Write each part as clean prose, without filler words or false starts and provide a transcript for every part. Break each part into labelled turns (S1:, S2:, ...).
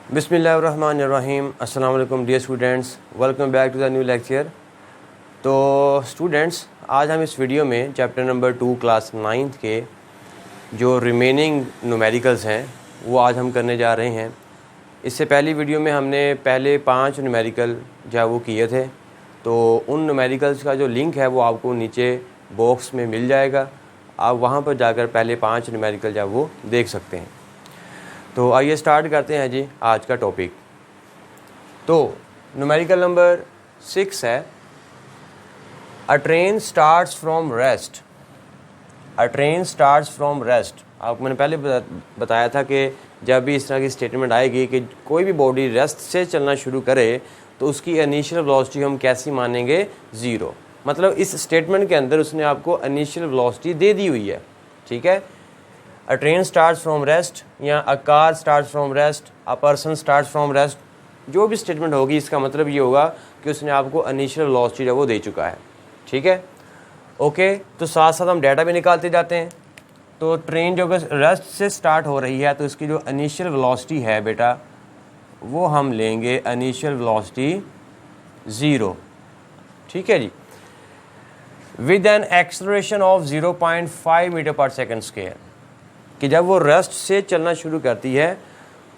S1: बिस्मिल्लाहिर्रहमानिर्रहीम। अस्सलाम वालेकुम dear students, welcome back to the new lecture. तो स्टूडेंट्स, आज हम इस वीडियो में चैप्टर नंबर 2 क्लास 9th के जो रिमेनिंग न्यूमेरिकल्स हैं वो आज हम करने जा रहे हैं। इससे पहली वीडियो में हमने पहले 5 न्यूमेरिकल जो है वो किए थे, तो उन न्यूमेरिकल्स का जो लिंक है वो आपको नीचे बॉक्स में मिल जाएगा। आप वहाँ पर जाकर पहले 5 न्यूमेरिकल जो है वो देख सकते हैं। तो आइए स्टार्ट करते हैं जी आज का टॉपिक। तो न्यूमेरिकल नंबर 6 है, a train starts from rest. A train starts from rest. आपको मैंने पहले बताया था कि जब भी इस तरह की स्टेटमेंट आएगी कि कोई भी बॉडी रेस्ट से चलना शुरू करे तो उसकी इनिशियल वेलोसिटी हम कैसी मानेंगे? ज़ीरो। मतलब इस स्टेटमेंट के अंदर उसने आपको इनिशियल वेलोसिटी दे दी हुई है, ठीक है। A train starts from rest या a car starts from rest, a person starts from rest, जो भी स्टेटमेंट होगी इसका मतलब ये होगा कि उसने आपको इनिशियल वेलोसिटी जो वो दे चुका है, ठीक है। ओके, तो साथ साथ हम डाटा भी निकालते जाते हैं। तो ट्रेन जो अगर रेस्ट से स्टार्ट हो रही है तो इसकी जो इनिशियल वेलोसिटी है बेटा वो हम लेंगे इनिशियल वेलोसिटी 0, ठीक है जी, with an acceleration of 0.5 metre per second square. कि जब वो रेस्ट से चलना शुरू करती है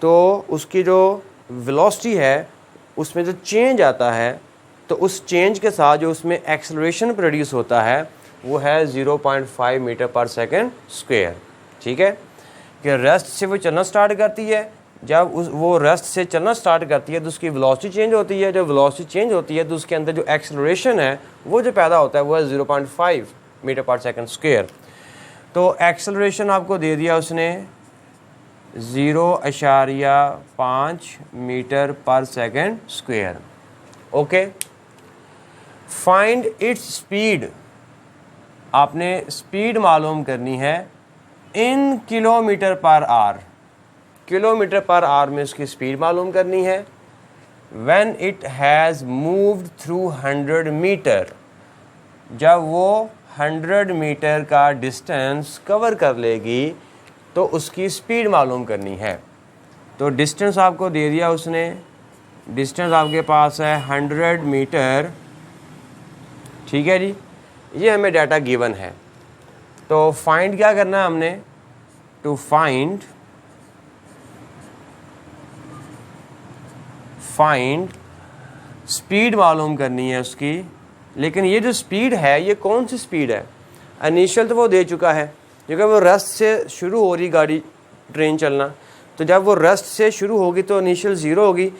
S1: तो उसकी जो वेलोसिटी है उसमें जो चेंज आता है तो उस चेंज के साथ जो उसमें एक्सेलरेशन प्रोड्यूस होता है वो है 0.5 मीटर पर सेकेंड स्क्वायर, ठीक है। कि रेस्ट से वो चलना स्टार्ट करती है, जब वो रेस्ट से चलना स्टार्ट करती है तो उसकी वेलोसिटी चेंज होती है। जब वेलोसिटी चेंज होती है तो उसके अंदर जो एक्सेलरेशन है वो जो पैदा होता है वो है 0.5 मीटर पर सेकेंड स्क्वायर। तो एक्सेलरेशन आपको दे दिया उसने 0.5 metre per second square. Okay, find its speed. आपने स्पीड मालूम करनी है in kilometre per hour. Kilometre per hour में उसकी स्पीड मालूम करनी है। When it has moved through 100 metre, जब वो 100 मीटर का डिस्टेंस कवर कर लेगी तो उसकी स्पीड मालूम करनी है। तो डिस्टेंस आपको दे दिया उसने, डिस्टेंस आपके पास है 100 मीटर, ठीक है जी। ये हमें डाटा गिवन है। तो फाइंड क्या करना है हमने? टू फाइंड स्पीड मालूम करनी है उसकी। लेकिन ये जो स्पीड है ये कौन सी स्पीड है? इनिशियल तो वो दे चुका है, क्योंकि वो रेस्ट से शुरू हो रही गाड़ी ट्रेन चलना। तो जब वो रेस्ट से शुरू होगी तो इनिशियल 0 होगी।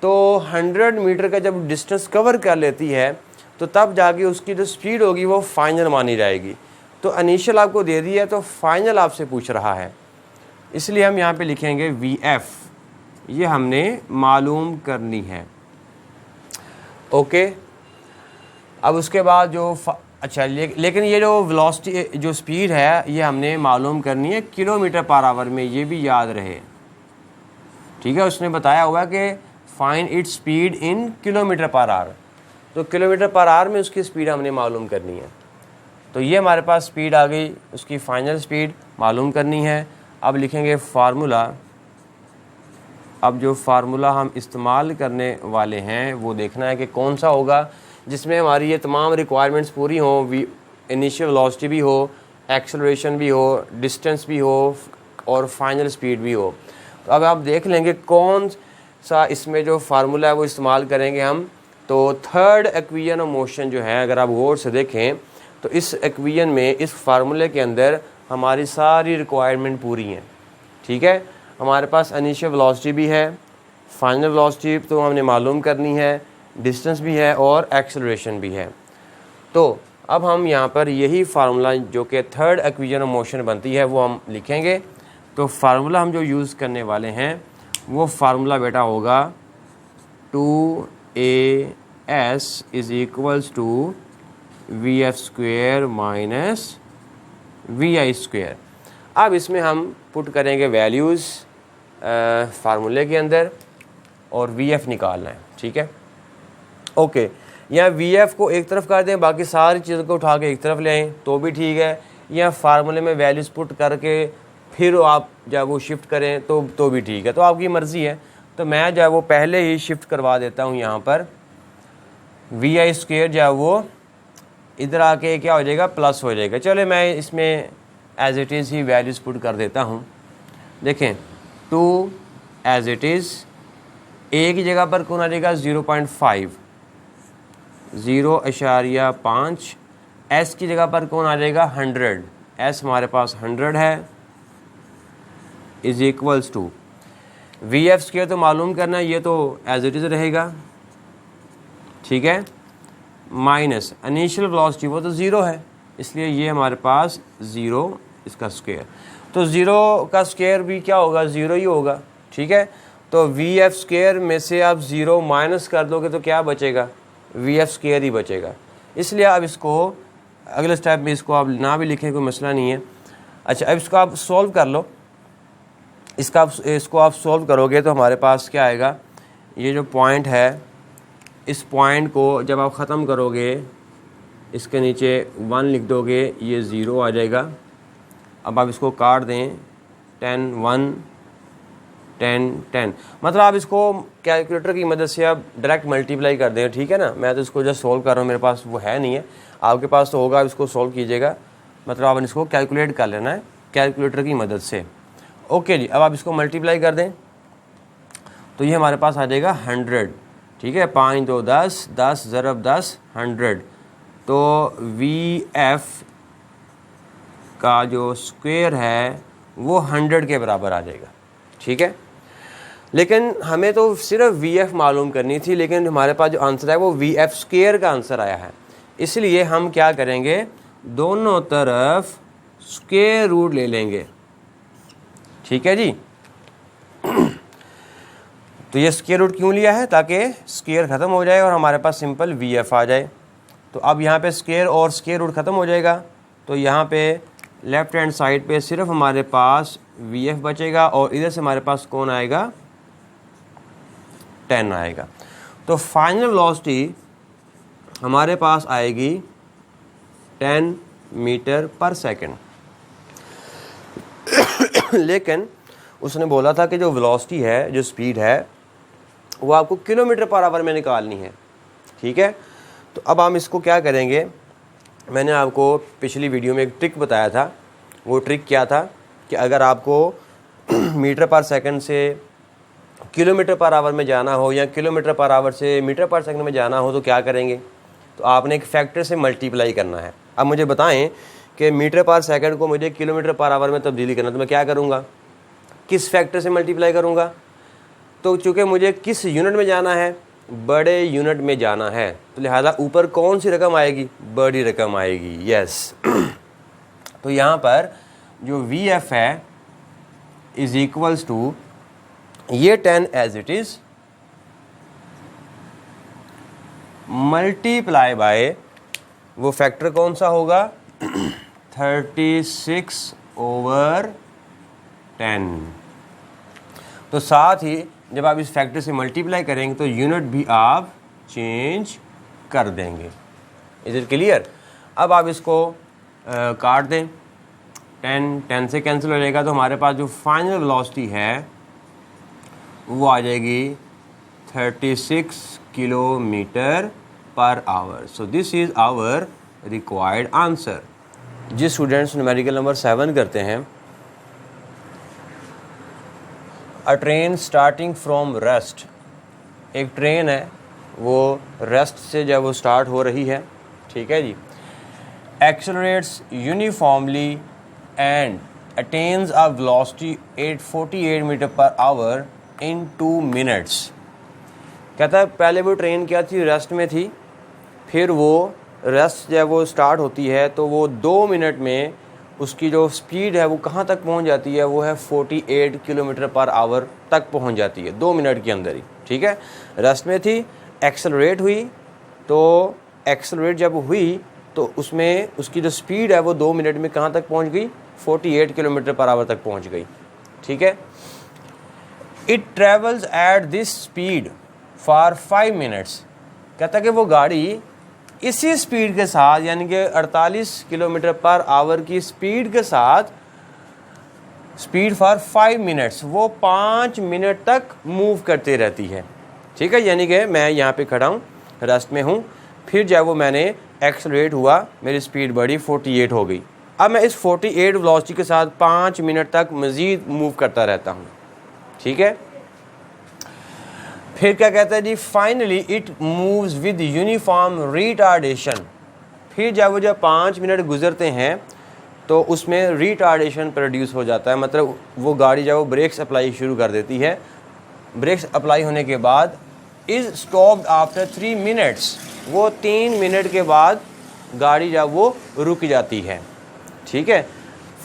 S1: तो 100 मीटर का जब डिस्टेंस कवर कर लेती है तो तब जाके उसकी जो स्पीड होगी वो फाइनल मानी जाएगी। तो इनिशियल आपको दे दी है तो फाइनल आपसे पूछ रहा है, इसलिए हम यहाँ पे लिखेंगे VF। ये हमने मालूम करनी है। ओके, अब उसके बाद जो लेकिन ये जो वेलोसिटी जो स्पीड है ये हमने मालूम करनी है किलोमीटर पर आवर में, ये भी याद रहे, ठीक है। उसने बताया हुआ है कि find its speed in kilometre per our. तो किलोमीटर पर आवर में उसकी स्पीड हमने मालूम करनी है। तो ये हमारे पास स्पीड आ गई, उसकी फाइनल स्पीड मालूम करनी है। अब लिखेंगे फार्मूला। अब जो फार्मूला हम इस्तेमाल करने वाले हैं वो देखना है कि कौन सा होगा जिसमें हमारी ये तमाम रिक्वायरमेंट्स पूरी हों। इनिशियल वेलोसिटी भी हो, एक्सेलरेशन भी हो, डिस्टेंस भी हो और फाइनल स्पीड भी हो। तो अब आप देख लेंगे कौन सा इसमें जो फार्मूला है वो इस्तेमाल करेंगे हम। तो थर्ड इक्वेशन ऑफ मोशन जो है, अगर आप गौर से देखें तो इस इक्वेशन में, इस फार्मूले के अंदर हमारी सारी रिक्वायरमेंट पूरी हैं, ठीक है। हमारे पास इनिशियल वेलोसिटी भी है, फाइनल वेलोसिटी तो हमने मालूम करनी है, डिस्टेंस भी है और एक्सेलरेशन भी है। तो अब हम यहाँ पर यही फार्मूला जो कि थर्ड इक्वेशन ऑफ मोशन बनती है वो हम लिखेंगे। तो फार्मूला हम जो यूज़ करने वाले हैं वो फार्मूला बेटा होगा 2AS is equals to VF square minus VI square. अब इसमें हम पुट करेंगे वैल्यूज़ फार्मूले के अंदर और VF निकालना है, ठीक है। ओके, या VF को एक तरफ कर दें, बाकी सारी चीज़ों को उठा के एक तरफ ले आएँ तो भी ठीक है, या फार्मूले में वैल्यूज़ पुट करके फिर आप जब वो शिफ्ट करें तो भी ठीक है, तो आपकी मर्ज़ी है। तो मैं जो है वो पहले ही शिफ्ट करवा देता हूँ यहाँ पर, वी आई स्क्वेयर जो है वो इधर आके क्या हो जाएगा, प्लस हो जाएगा। चलो मैं इसमें एज इट इज़ ही वैल्यूज़ पुट कर देता हूँ। देखें 2 एज इट इज़, ए की जगह पर कौन आ जाएगा 0.5, 0.5, एस की जगह पर कौन आ जाएगा 100, एस हमारे पास 100 है, is equals to V F square तो मालूम करना है, ये तो एज इट इज़ रहेगा, ठीक है, माइनस इनिशियल वेलोसिटी वो तो 0 है, इसलिए ये हमारे पास 0 इसका स्क्वायर, तो 0 का स्क्वायर भी क्या होगा 0 ही होगा, ठीक है। तो वी एफ स्क्वायर में से आप 0 माइनस कर दोगे तो क्या बचेगा, वी एफ स्क्वायर ही बचेगा। इसलिए आप इसको अगले स्टेप में इसको आप ना भी लिखें कोई मसला नहीं है। अच्छा, अब इसको आप सॉल्व कर लो, इसको आप सॉल्व करोगे तो हमारे पास क्या आएगा, ये जो पॉइंट है इस पॉइंट को जब आप ख़त्म करोगे इसके नीचे 1 लिख दोगे, ये 0 आ जाएगा। अब आप इसको काट दें, 10 1 10 10, मतलब आप इसको कैलकुलेटर की मदद से आप डायरेक्ट मल्टीप्लाई कर दें, ठीक है ना। मैं तो इसको जस्ट सॉल्व कर रहा हूँ, मेरे पास वो है नहीं है, आपके पास तो होगा, आप इसको सॉल्व कीजिएगा, मतलब आप इसको कैलकुलेट कर लेना है कैलकुलेटर की मदद से। ओके जी, अब आप इसको मल्टीप्लाई कर दें तो ये हमारे पास आ जाएगा 100, ठीक है, 5 2 10, 10 ज़रब 10 100, तो वी एफ का जो स्क्वायर है वो 100 के बराबर आ जाएगा, ठीक है। लेकिन हमें तो सिर्फ वी एफ मालूम करनी थी, लेकिन हमारे पास जो आंसर है वो वी एफ स्क्वायर का आंसर आया है, इसलिए हम क्या करेंगे, दोनों तरफ स्क्वायर रूट ले लेंगे, ठीक है जी। तो ये स्क्वायर रूट क्यों लिया है, ताकि स्क्वायर ख़त्म हो जाए और हमारे पास सिंपल वी एफ आ जाए। तो अब यहाँ पे स्क्वायर और स्क्वायर रूट ख़त्म हो जाएगा, तो यहाँ पे लेफ्ट हैंड साइड पे सिर्फ हमारे पास वी एफ बचेगा और इधर से हमारे पास कौन आएगा 10 आएगा। तो फाइनल वेलोसिटी हमारे पास आएगी 10 मीटर पर सेकेंड। लेकिन उसने बोला था कि जो वेलोसिटी है, जो स्पीड है, वो आपको किलोमीटर पर आवर में निकालनी है, ठीक है। तो अब हम इसको क्या करेंगे, मैंने आपको पिछली वीडियो में एक ट्रिक बताया था। वो ट्रिक क्या था कि अगर आपको मीटर पर सेकंड से किलोमीटर पर आवर में जाना हो या किलोमीटर पर आवर से मीटर पर सेकंड में जाना हो तो क्या करेंगे, तो आपने एक फैक्टर से मल्टीप्लाई करना है। अब मुझे बताएं कि मीटर पर सेकंड को मुझे किलोमीटर पर आवर में तब्दीली करना, तो मैं क्या करूँगा, किस फैक्टर से मल्टीप्लाई करूँगा। तो चूँकि मुझे किस यूनिट में जाना है, बड़े यूनिट में जाना है, तो लिहाजा ऊपर कौन सी रकम आएगी, बड़ी रकम आएगी, यस। तो यहाँ पर जो वी एफ है इज़ इक्वल्स टू ये 10 as it is multiply by वो फैक्टर कौन सा होगा 36/10। तो साथ ही जब आप इस फैक्टर से मल्टीप्लाई करेंगे तो यूनिट भी आप चेंज कर देंगे। Is it clear. अब आप इसको काट दें, 10 से कैंसिल हो जाएगा, तो हमारे पास जो फाइनल वेलोसिटी है वो आ जाएगी 36 kilometre per hour. So this is our required answer. जिस स्टूडेंट्स न्यूमेरिकल नंबर 7 करते हैं, a train starting from rest, एक ट्रेन है वो रेस्ट से जब वो स्टार्ट हो रही है, ठीक है जी, accelerates uniformly and attains a velocity 848 metre per hour in 2 minutes. कहता है पहले वो ट्रेन क्या थी, रेस्ट में थी, फिर वो रेस्ट जब वो स्टार्ट होती है तो वो 2 मिनट में उसकी जो स्पीड है वो कहाँ तक पहुँच जाती है, वो है 48 किलोमीटर पर आवर तक पहुँच जाती है 2 मिनट के अंदर ही, ठीक है। रेस्ट में थी, एक्सेलरेट हुई, तो एक्सेलरेट जब हुई तो उसमें उसकी जो स्पीड है वो 2 मिनट में कहाँ तक पहुँच गई, 48 किलोमीटर पर आवर तक पहुँच गई, ठीक है। It travels at this speed for 5 minutes. कहता है कि वो गाड़ी इसी स्पीड के साथ, यानी कि 48 किलोमीटर पर आवर की स्पीड के साथ स्पीड फॉर 5 मिनट्स, वो 5 मिनट तक मूव करती रहती है। ठीक है, यानी कि मैं यहाँ पे खड़ा हूँ, रेस्ट में हूँ, फिर जब वो मैंने एक्सेलरेट हुआ, मेरी स्पीड बढ़ी, 48 हो गई। अब मैं इस 48 वेलोसिटी के साथ 5 मिनट तक मज़ीद मूव करता रहता हूँ। ठीक है, फिर क्या कहता है जी, finally it moves with uniform retardation. फिर जब 5 मिनट गुजरते हैं तो उसमें रिटार्डेशन प्रोड्यूस हो जाता है, मतलब वो गाड़ी जब वो ब्रेक्स अप्लाई शुरू कर देती है, ब्रेक्स अप्लाई होने के बाद इज़ स्टॉप्ड आफ्टर 3 मिनट्स, वो 3 मिनट के बाद गाड़ी जब वो रुक जाती है। ठीक है,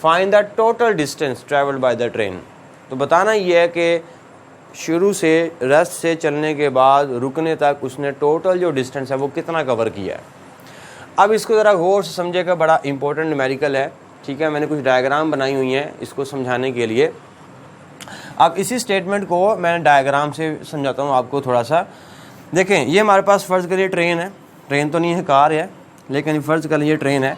S1: find the total distance travelled by the train. तो बताना ये है कि शुरू से रेस्ट से चलने के बाद रुकने तक उसने टोटल जो डिस्टेंस है वो कितना कवर किया है। अब इसको ज़रा गौर से समझेगा, बड़ा इंपॉर्टेंट न्यूमेरिकल है। ठीक है, मैंने कुछ डायग्राम बनाई हुई हैं इसको समझाने के लिए। अब इसी स्टेटमेंट को मैं डायग्राम से समझाता हूँ आपको थोड़ा सा। देखें, ये हमारे पास फ़र्ज़ करिए ट्रेन है, ट्रेन तो नहीं है, कार है, लेकिन फ़र्ज़ कर लीजिए ट्रेन है।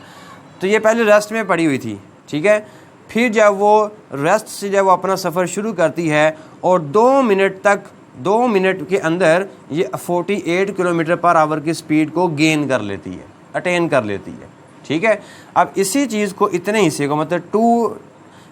S1: तो ये पहले रेस्ट में पड़ी हुई थी। ठीक है, फिर जब वो रेस्ट से जब वो अपना सफ़र शुरू करती है और 2 मिनट के अंदर ये 48 किलोमीटर पर आवर की स्पीड को गेन कर लेती है, अटेन कर लेती है। ठीक है, अब इसी चीज़ को, इतने हिस्से को, मतलब 2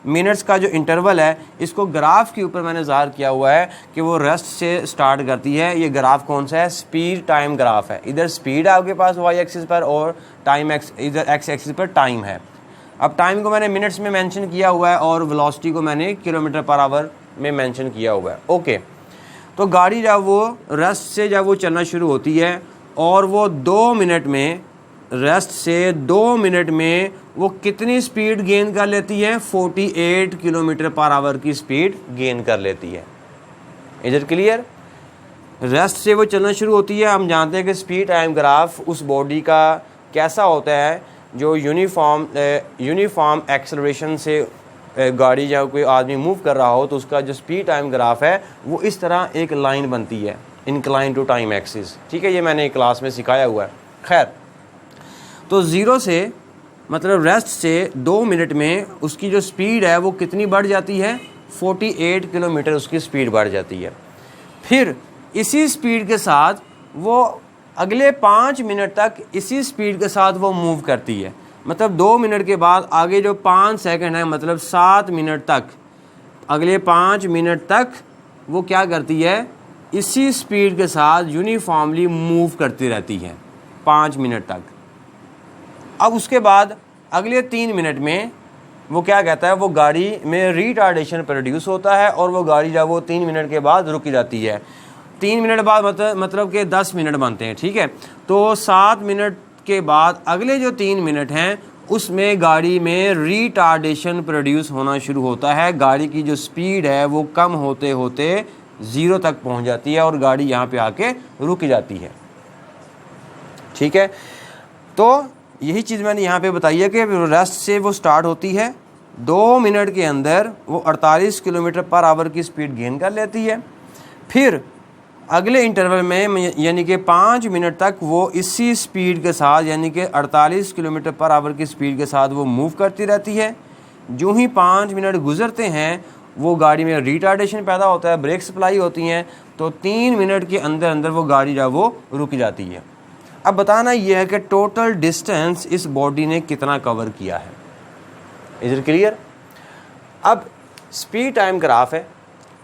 S1: मिनट्स का जो इंटरवल है, इसको ग्राफ के ऊपर मैंने ज़ाहिर किया हुआ है कि वो रेस्ट से स्टार्ट करती है। ये ग्राफ कौन सा है? स्पीड टाइम ग्राफ है। इधर स्पीड है आपके पास वाई एक्सिस पर और टाइम इधर एक्स एक्सिस पर टाइम है। अब टाइम को मैंने मिनट्स में मेंशन किया हुआ है और वेलोसिटी को मैंने किलोमीटर पर आवर में मेंशन किया हुआ है। ओके, तो गाड़ी जब वो रेस्ट से जब वो चलना शुरू होती है और वो 2 मिनट में, रेस्ट से 2 मिनट में वो कितनी स्पीड गेन कर लेती है? 48 किलोमीटर पर आवर की स्पीड गेन कर लेती है। Is it clear? रेस्ट से वो चलना शुरू होती है। हम जानते हैं कि स्पीड टाइम ग्राफ उस बॉडी का कैसा होता है जो यूनिफॉर्म एक्सेलरेशन से गाड़ी या कोई आदमी मूव कर रहा हो, तो उसका जो स्पीड टाइम ग्राफ है वो इस तरह एक लाइन बनती है, इंक्लाइन टू टाइम एक्सिस। ठीक है, ये मैंने क्लास में सिखाया हुआ है। खैर, तो 0 से, मतलब रेस्ट से 2 मिनट में उसकी जो स्पीड है वो कितनी बढ़ जाती है? 48 किलोमीटर उसकी स्पीड बढ़ जाती है। फिर इसी स्पीड के साथ वो अगले 5 मिनट तक इसी स्पीड के साथ वो मूव करती है। मतलब 2 मिनट के बाद आगे जो 5 सेकंड है, मतलब 7 मिनट तक, अगले 5 मिनट तक वो क्या करती है? इसी स्पीड के साथ यूनिफॉर्मली मूव करती रहती है 5 मिनट तक। अब उसके बाद अगले 3 मिनट में वो क्या कहता है? वो गाड़ी में रिटार्डेशन प्रोड्यूस होता है और वो गाड़ी जब वो 3 मिनट के बाद रुक जाती है। 3 मिनट बाद मतलब कि 10 मिनट बनते हैं। ठीक है, तो 7 मिनट के बाद अगले जो 3 मिनट हैं उसमें गाड़ी में रिटार्डेशन प्रोड्यूस होना शुरू होता है। गाड़ी की जो स्पीड है वो कम होते होते 0 तक पहुंच जाती है और गाड़ी यहाँ पे आके रुक जाती है। ठीक है, तो यही चीज़ मैंने यहाँ पे बताई है कि रेस्ट से वो स्टार्ट होती है, 2 मिनट के अंदर वो 48 किलोमीटर पर आवर की स्पीड गेन कर लेती है। फिर अगले इंटरवल में, यानी कि 5 मिनट तक वो इसी स्पीड के साथ, यानी कि 48 किलोमीटर पर आवर की स्पीड के साथ वो मूव करती रहती है। जो ही 5 मिनट गुजरते हैं वो गाड़ी में रिटार्डेशन पैदा होता है, ब्रेक्स अप्लाई होती हैं, तो 3 मिनट के अंदर अंदर वो गाड़ी जब वो रुक जाती है। अब बताना यह है कि टोटल डिस्टेंस इस बॉडी ने कितना कवर किया है। Is it clear? अब स्पीड टाइम ग्राफ है।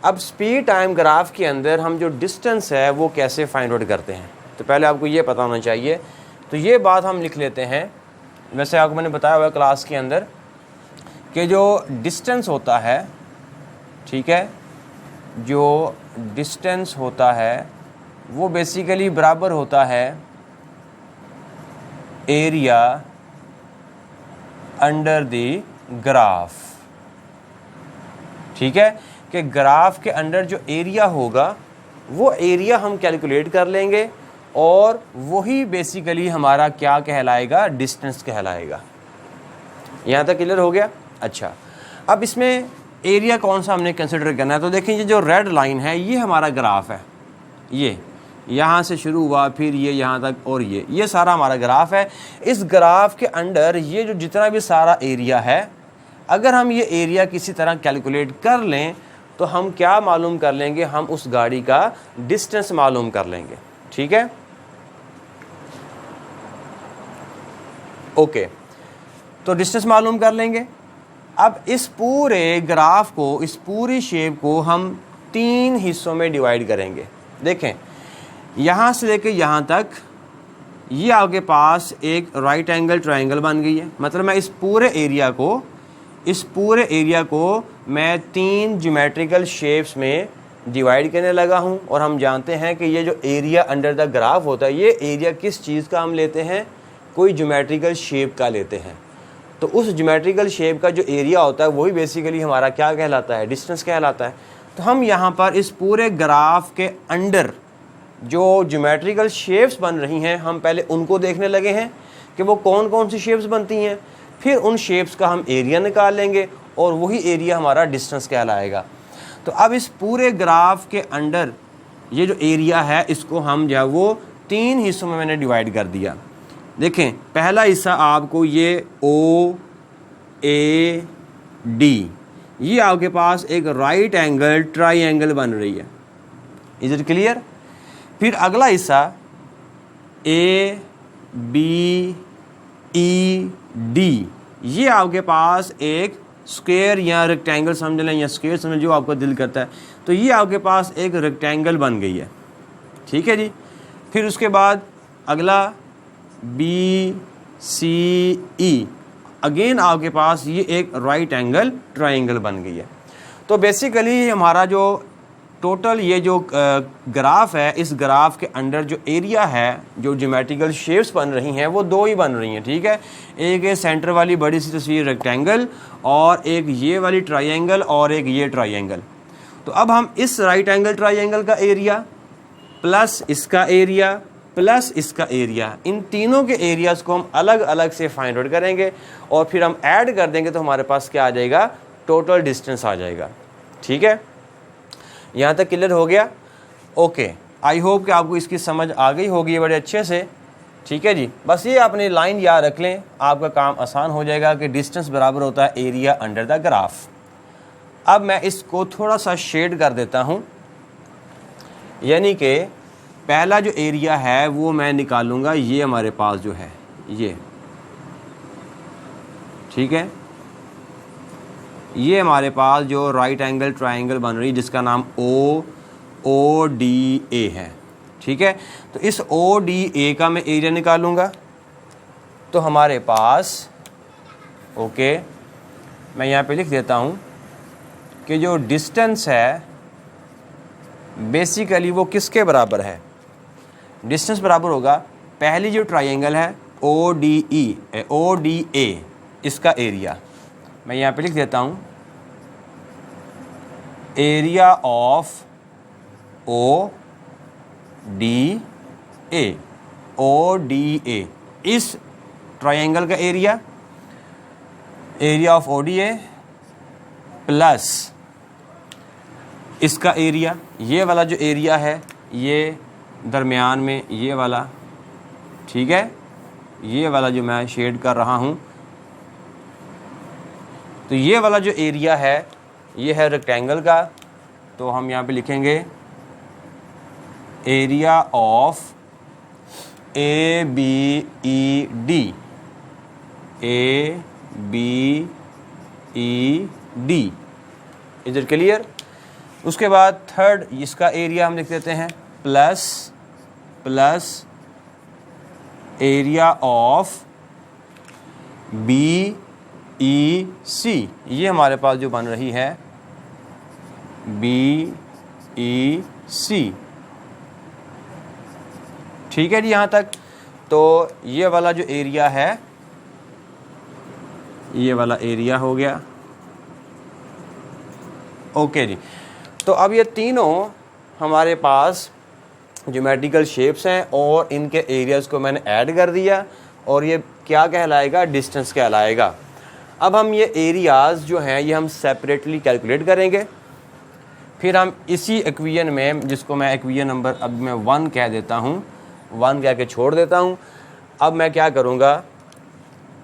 S1: अब स्पीड टाइम ग्राफ के अंदर हम जो डिस्टेंस है वो कैसे फाइंड आउट करते हैं, तो पहले आपको ये पता होना चाहिए। तो ये बात हम लिख लेते हैं। वैसे आपको मैंने बताया हुआ क्लास के अंदर कि जो डिस्टेंस होता है, ठीक है, जो डिस्टेंस होता है वो बेसिकली बराबर होता है एरिया अंडर द ग्राफ। ठीक है, कि ग्राफ के अंडर जो एरिया होगा वो एरिया हम कैलकुलेट कर लेंगे और वही बेसिकली हमारा क्या कहलाएगा? डिस्टेंस कहलाएगा। यहाँ तक क्लियर हो गया? अच्छा, अब इसमें एरिया कौन सा हमने कंसिडर करना है? तो देखिए, ये जो रेड लाइन है ये हमारा ग्राफ है। ये यहाँ से शुरू हुआ, फिर ये यहाँ तक, और ये सारा हमारा ग्राफ है। इस ग्राफ के अंडर ये जो जितना भी सारा एरिया है अगर हम ये एरिया किसी तरह कैलकुलेट कर लें तो हम क्या मालूम कर लेंगे, हम उस गाड़ी का डिस्टेंस मालूम कर लेंगे। ठीक है, ओके, तो डिस्टेंस मालूम कर लेंगे। अब इस पूरे ग्राफ को, इस पूरी शेप को हम 3 हिस्सों में डिवाइड करेंगे। देखें, यहाँ से लेके यहाँ तक ये आपके पास एक राइट एंगल ट्रायंगल बन गई है। मतलब मैं इस पूरे एरिया को मैं 3 ज्योमेट्रिकल शेप्स में डिवाइड करने लगा हूँ। और हम जानते हैं कि ये जो एरिया अंडर द ग्राफ होता है, ये एरिया किस चीज़ का हम लेते हैं, कोई ज्योमेट्रिकल शेप का लेते हैं। तो उस ज्योमेट्रिकल शेप का जो एरिया होता है वही बेसिकली हमारा क्या कहलाता है, डिस्टेंस कहलाता है। तो हम यहाँ पर इस पूरे ग्राफ के अंडर जो ज्योमेट्रिकल शेप्स बन रही हैं, हम पहले उनको देखने लगे हैं कि वो कौन कौन सी शेप्स बनती हैं। फिर उन शेप्स का हम एरिया निकाल लेंगे और वही एरिया हमारा डिस्टेंस कहलाएगा। तो अब इस पूरे ग्राफ के अंडर ये जो एरिया है, इसको हम जो है वो 3 हिस्सों में मैंने डिवाइड कर दिया। देखें, पहला हिस्सा आपको ये OAD, ये आपके पास एक राइट एंगल ट्रायंगल बन रही है। Is it clear? फिर अगला हिस्सा ABED, ये आपके पास एक स्क्वायर या रेक्टेंगल समझ लें, या स्क्वायर समझ, जो आपका दिल करता है। तो ये आपके पास एक रेक्टेंगल बन गई है। ठीक है जी। फिर उसके बाद अगला BCE, अगेन आपके पास ये एक राइट एंगल ट्रायंगल बन गई है। तो बेसिकली हमारा जो टोटल ये जो ग्राफ है, इस ग्राफ के अंडर जो एरिया है, जो ज्योमेट्रिकल शेप्स बन रही हैं, वो 2 ही बन रही हैं। ठीक है, एक है सेंटर वाली बड़ी सी तस्वीर रेक्टेंगल, और एक ये वाली ट्रायंगल, और एक ये ट्रायंगल। तो अब हम इस राइट एंगल ट्रायंगल का एरिया प्लस इसका एरिया प्लस इसका एरिया, इन तीनों के एरियाज़ को हम अलग अलग से फाइंड आउट करेंगे और फिर हम ऐड कर देंगे तो हमारे पास क्या आ जाएगा, टोटल डिस्टेंस आ जाएगा। ठीक है, यहाँ तक क्लियर हो गया? ओके, आई होप कि आपको इसकी समझ आ गई होगी बड़े अच्छे से। ठीक है जी, बस ये अपनी लाइन याद रख लें, आपका काम आसान हो जाएगा कि डिस्टेंस बराबर होता है एरिया अंडर द ग्राफ। अब मैं इसको थोड़ा सा शेड कर देता हूँ, यानी कि पहला जो एरिया है वो मैं निकालूंगा, ये हमारे पास जो है ये, ठीक है, ये हमारे पास जो राइट एंगल ट्रायंगल बन रही है जिसका नाम ODA है। ठीक है, तो इस ODA का मैं एरिया निकालूंगा। तो हमारे पास, ओके, मैं यहाँ पे लिख देता हूँ कि जो डिस्टेंस है बेसिकली वो किसके बराबर है, डिस्टेंस बराबर होगा पहली जो ट्रायंगल है ODA, इसका एरिया मैं यहाँ पे लिख देता हूँ, एरिया ऑफ ODA, इस ट्रायंगल का एरिया ऑफ ODA प्लस इसका एरिया, ये वाला जो एरिया है ये दरमियान में ये वाला, ठीक है, ये वाला जो मैं शेड कर रहा हूँ, तो ये वाला जो एरिया है ये है रेक्टेंगल का। तो हम यहाँ पे लिखेंगे area of ABED, is it clear? उसके बाद थर्ड इसका एरिया हम लिख देते हैं प्लस एरिया ऑफ BEC, ये हमारे पास जो बन रही है BEC। ठीक है जी, यहाँ तक। तो ये वाला जो एरिया है ये वाला एरिया हो गया। ओके जी, तो अब ये तीनों हमारे पास ज्योमेट्रिकल शेप्स हैं और इनके एरियाज़ को मैंने ऐड कर दिया और ये क्या कहलाएगा, डिस्टेंस कहलाएगा। अब हम ये एरियाज़ जो हैं ये हम सेपरेटली कैलकुलेट करेंगे। फिर हम इसी इक्वेशन में, जिसको मैं इक्वेशन नंबर अब मैं 1 कह देता हूँ, 1 कह के छोड़ देता हूँ। अब मैं क्या करूँगा,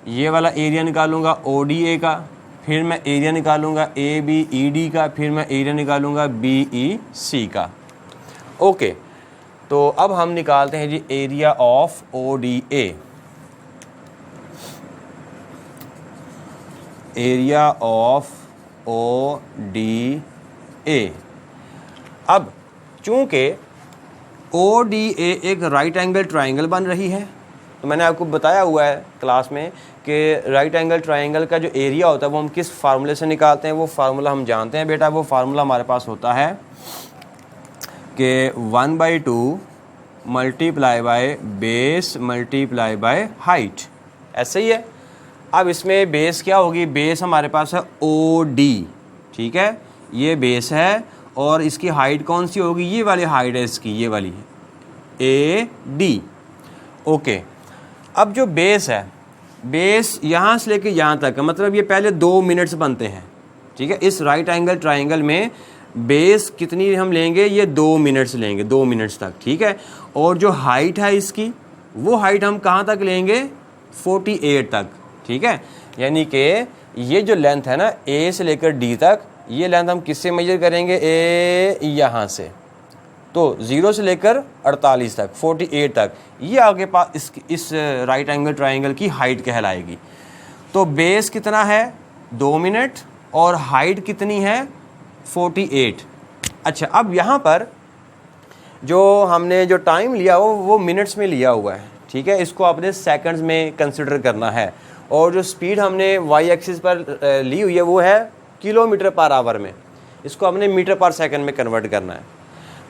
S1: ये वाला एरिया निकालूँगा ODA का, फिर मैं एरिया निकालूंगा ABED का, फिर मैं एरिया निकालूंगा BEC का। ओके, तो अब हम निकालते हैं जी area of ODA। Area of ODA। अब चूंकि ODA एक राइट एंगल ट्राइंगल बन रही है, तो मैंने आपको बताया हुआ है क्लास में कि राइट एंगल ट्राइंगल का जो एरिया होता है वो हम किस फार्मूले से निकालते हैं। वो फार्मूला हम जानते हैं बेटा, वो फार्मूला हमारे पास होता है कि 1/2 multiply by base multiply by height, ऐसे ही है। अब इसमें बेस क्या होगी, बेस हमारे पास है OD, ठीक है, ये बेस है, और इसकी हाइट कौन सी होगी, ये वाली हाइट है इसकी, ये वाली AD। ओके, अब जो बेस है, बेस यहाँ से लेके यहाँ तक है, मतलब ये पहले 2 मिनट्स बनते हैं, ठीक है। इस राइट एंगल ट्राइंगल में बेस कितनी हम लेंगे, ये 2 मिनट्स लेंगे, 2 मिनट्स तक, ठीक है। और जो हाइट है इसकी, वो हाइट हम कहाँ तक लेंगे, 48 तक, ठीक है। यानी कि ये जो लेंथ है ना A से लेकर D तक, ये लेंथ हम किससे मेजर करेंगे, यहाँ से, तो 0 से लेकर 48 तक, 48 तक, ये आगे पास इस राइट एंगल ट्राइंगल की हाइट कहलाएगी। तो बेस कितना है, 2 मिनट, और हाइट कितनी है, 48। अच्छा, अब यहाँ पर जो हमने जो टाइम लिया वो मिनट्स में लिया हुआ है, ठीक है। इसको आपने सेकंड्स में कंसिडर करना है, और जो स्पीड हमने वाई एक्सिस पर ली हुई है वो है किलोमीटर पर आवर में, इसको हमने मीटर पर सेकंड में कन्वर्ट करना है।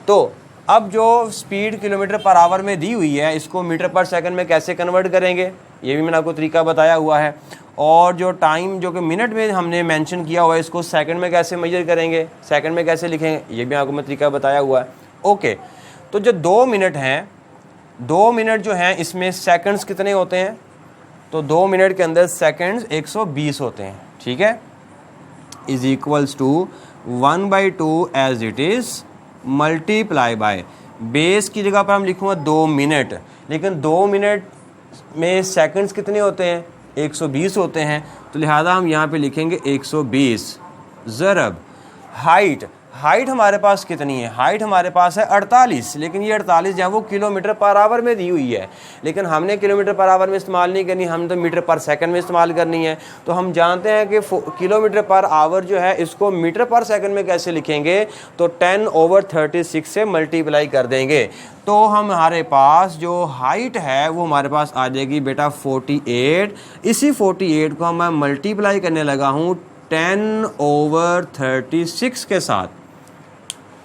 S1: तो अब जो स्पीड किलोमीटर पर आवर में दी हुई है, इसको मीटर पर सेकंड में कैसे कन्वर्ट करेंगे, ये भी मैंने आपको तरीका बताया हुआ है। और जो टाइम जो कि मिनट में हमने मेंशन किया हुआ है, इसको सेकंड में कैसे मेजर करेंगे, सेकंड में कैसे लिखेंगे, ये भी आपको मैं तरीका बताया हुआ है। ओके, तो जो 2 मिनट हैं, 2 मिनट जो हैं इसमें सेकंड्स कितने होते हैं, तो 2 मिनट के अंदर सेकंड्स 120 होते हैं, ठीक है। Is equals to 1/2 as it is multiply by, base की जगह पर हम लिखूँगा 2 मिनट, लेकिन 2 मिनट में सेकंड्स कितने होते हैं, 120 होते हैं, तो लिहाजा हम यहाँ पे लिखेंगे 120 ज़रब हाइट। हाइट हमारे पास कितनी है, हाइट हमारे पास है 48, लेकिन ये 48 जो है वो किलोमीटर पर आवर में दी हुई है, लेकिन हमने किलोमीटर पर आवर में इस्तेमाल नहीं करनी, हम तो मीटर पर सेकंड में इस्तेमाल करनी है। तो हम जानते हैं कि किलोमीटर पर आवर जो है इसको मीटर पर सेकंड में कैसे लिखेंगे, तो 10/36 से मल्टीप्लाई कर देंगे, तो हमारे पास जो हाइट है वो हमारे पास आ जाएगी बेटा 48। इसी 48 को मैं मल्टीप्लाई करने लगा हूँ 10/36 के साथ,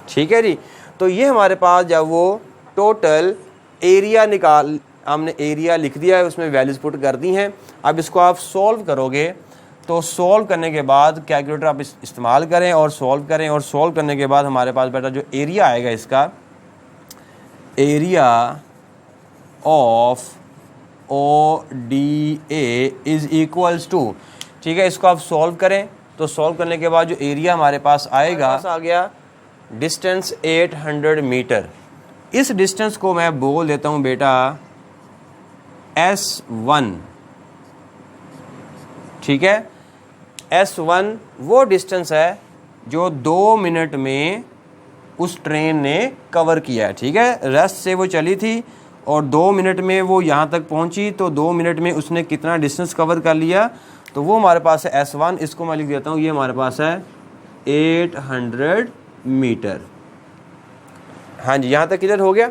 S1: ठीक है जी। तो ये हमारे पास जब वो टोटल एरिया हमने एरिया लिख दिया है, उसमें वैल्यूज पुट कर दी हैं। अब इसको आप सॉल्व करोगे, तो सॉल्व करने के बाद कैलकुलेटर आप इस्तेमाल करें और सॉल्व करें, और सॉल्व करने के बाद हमारे पास बेटा जो एरिया आएगा, इसका area of ODA is equals to, ठीक है। इसको आप सॉल्व करें, तो सॉल्व करने के बाद जो एरिया हमारे पास आएगा, आ गया डिस्टेंस 800 मीटर। इस डिस्टेंस को मैं बोल देता हूं बेटा S1, ठीक है। S1 वो डिस्टेंस है जो 2 मिनट में उस ट्रेन ने कवर किया है, ठीक है। रेस्ट से वो चली थी और 2 मिनट में वो यहाँ तक पहुँची, तो 2 मिनट में उसने कितना डिस्टेंस कवर कर लिया, तो वो हमारे पास है S1। इसको मैं लिख देता हूँ, ये हमारे पास है 800 मीटर। हाँ जी, यहाँ तक क्लियर हो गया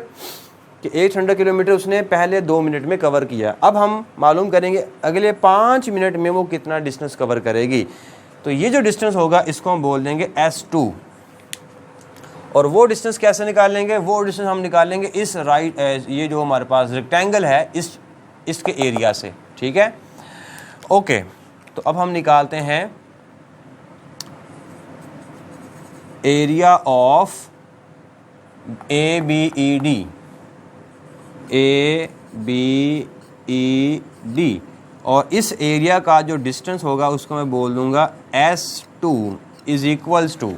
S1: कि 800 किलोमीटर उसने पहले 2 मिनट में कवर किया। अब हम मालूम करेंगे अगले 5 मिनट में वो कितना डिस्टेंस कवर करेगी। तो ये जो डिस्टेंस होगा इसको हम बोल देंगे S2। और वो डिस्टेंस कैसे निकालेंगे, वो डिस्टेंस हम निकालेंगे इस ये जो हमारे पास रेक्टेंगल है इसके एरिया से, ठीक है। ओके, तो अब हम निकालते हैं एरिया ऑफ ABED। और इस एरिया का जो डिस्टेंस होगा उसको मैं बोल दूंगा S2 इज इक्वल्स टू।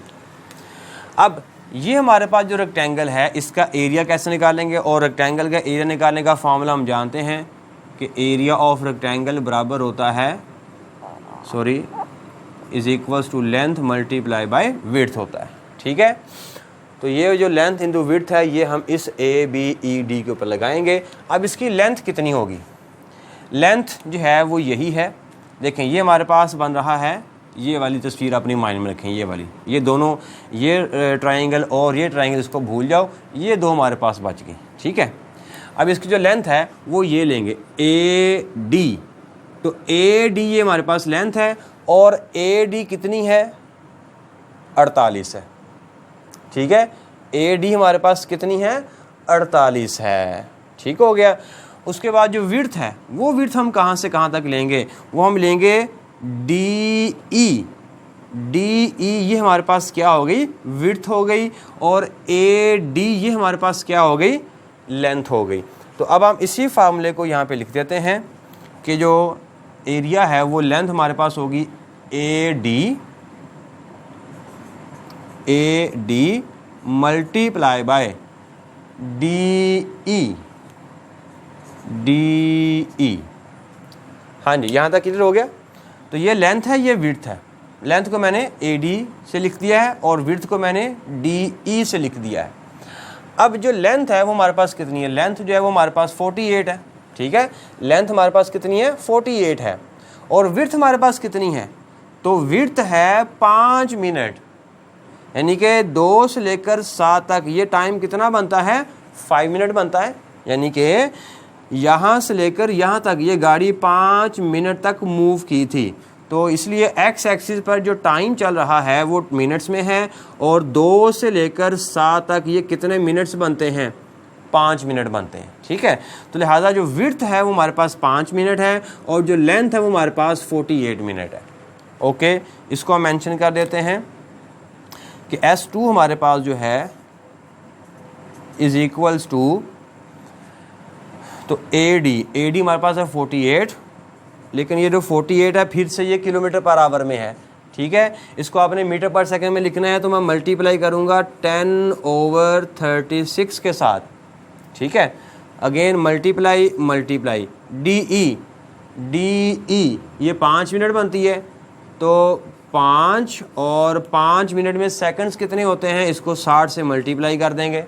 S1: अब ये हमारे पास जो रेक्टेंगल है इसका एरिया कैसे निकालेंगे, और रेक्टेंगल का एरिया निकालने का फार्मूला हम जानते हैं कि एरिया ऑफ रेक्टेंगल बराबर होता है, is equals to length multiply by width होता है। ठीक है, तो ये जो लेंथ इंटू विड्थ है ये हम इस ए बी ई डी के ऊपर लगाएंगे। अब इसकी लेंथ कितनी होगी? लेंथ जो है वो यही है, देखें ये हमारे पास बन रहा है, ये वाली तस्वीर अपनी माइंड में रखें, ये वाली, ये दोनों, ये ट्राइंगल और ये ट्राइंगल, इसको भूल जाओ, ये दो हमारे पास बच गई। ठीक है, अब इसकी जो लेंथ है वो ये लेंगे ए डी, तो ए डी ये हमारे पास लेंथ है और ए डी कितनी है? 48 है। ठीक है, ए डी हमारे पास कितनी है? 48 है। ठीक हो गया। उसके बाद जो विड्थ है वो विड्थ हम कहाँ से कहाँ तक लेंगे? वो हम लेंगे डी ई, डी ई ये हमारे पास क्या हो गई? विड्थ हो गई, और ए डी ये हमारे पास क्या हो गई? लेंथ हो गई। तो अब हम इसी फार्मूले को यहाँ पे लिख देते हैं कि जो एरिया है वो लेंथ हमारे पास होगी A D multiply by D E. हाँ जी, यहाँ तक क्लियर हो गया। तो ये लेंथ है, ये विड्थ है। लेंथ को मैंने ए डी से लिख दिया है और विड्थ को मैंने डी ई से लिख दिया है। अब जो लेंथ है वो हमारे पास कितनी है? लेंथ जो है वो हमारे पास 48 है। ठीक है, लेंथ हमारे पास कितनी है? 48 है। और विड्थ हमारे पास कितनी है? तो विड्थ है 5 मिनट, यानी कि 2 से लेकर 7 तक ये टाइम कितना बनता है? 5 मिनट बनता है। यानी कि यहाँ से लेकर यहाँ तक ये गाड़ी 5 मिनट तक मूव की थी। तो इसलिए एक्स एक्सिस पर जो टाइम चल रहा है वो मिनट्स में है, और 2 से लेकर 7 तक ये कितने मिनट्स बनते हैं? 5 मिनट बनते हैं। ठीक है, तो लिहाजा जो विड्थ है वो हमारे पास 5 मिनट है और जो लेंथ है वो हमारे पास 48 मिनट है। ओके, इसको हम मेंशन कर देते हैं कि S2 हमारे पास जो है इज इक्वल्स टू, तो ए डी हमारे पास है 48, लेकिन ये जो 48 है फिर से ये किलोमीटर पर आवर में है। ठीक है, इसको आपने मीटर पर सेकंड में लिखना है, तो मैं मल्टीप्लाई करूँगा 10/36 के साथ। ठीक है, अगेन मल्टीप्लाई डी ई ये 5 मिनट बनती है, तो 5 और 5 मिनट में सेकंड्स कितने होते हैं? इसको 60 से मल्टीप्लाई कर देंगे।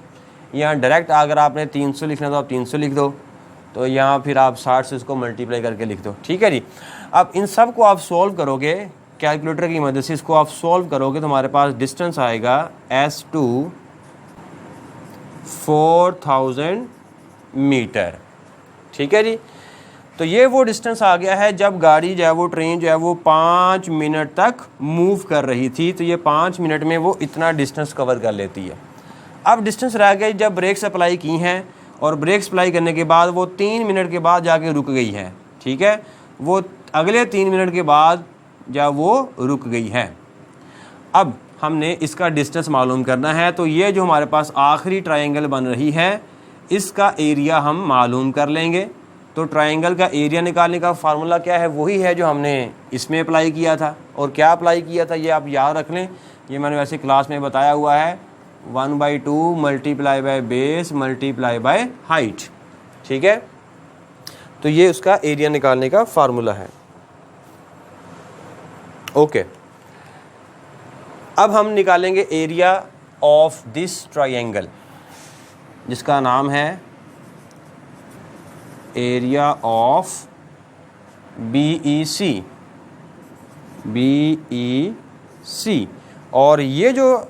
S1: यहाँ डायरेक्ट अगर आपने 300 लिखना तो आप 300 लिख दो, तो यहाँ फिर आप 60 से इसको मल्टीप्लाई करके लिख दो। ठीक है जी। अब इन सब को आप सॉल्व करोगे कैलकुलेटर की मदद से, इसको आप सॉल्व करोगे तो हमारे पास डिस्टेंस आएगा S2 4000 मीटर। ठीक है जी। तो ये वो डिस्टेंस आ गया है जब गाड़ी जो है वो, ट्रेन जो है वो 5 मिनट तक मूव कर रही थी, तो ये 5 मिनट में वो इतना डिस्टेंस कवर कर लेती है। अब डिस्टेंस रह गई जब ब्रेक्स अप्लाई की हैं, और ब्रेक्स अप्लाई करने के बाद वो 3 मिनट के बाद जाके रुक गई है। ठीक है, वो अगले 3 मिनट के बाद जब वो रुक गई है। अब हमने इसका डिस्टेंस मालूम करना है, तो ये जो हमारे पास आखिरी ट्रायंगल बन रही है इसका एरिया हम मालूम कर लेंगे। तो ट्रायंगल का एरिया निकालने का फार्मूला क्या है? वही है जो हमने इसमें अप्लाई किया था। और क्या अप्लाई किया था ये आप याद रख लें, ये मैंने वैसे क्लास में बताया हुआ है, 1/2 multiply by base multiply by height. ठीक है, तो ये उसका एरिया निकालने का फार्मूला है। ओके, अब हम निकालेंगे एरिया ऑफ दिस ट्रायंगल, जिसका नाम है एरिया ऑफ BEC। और ये जो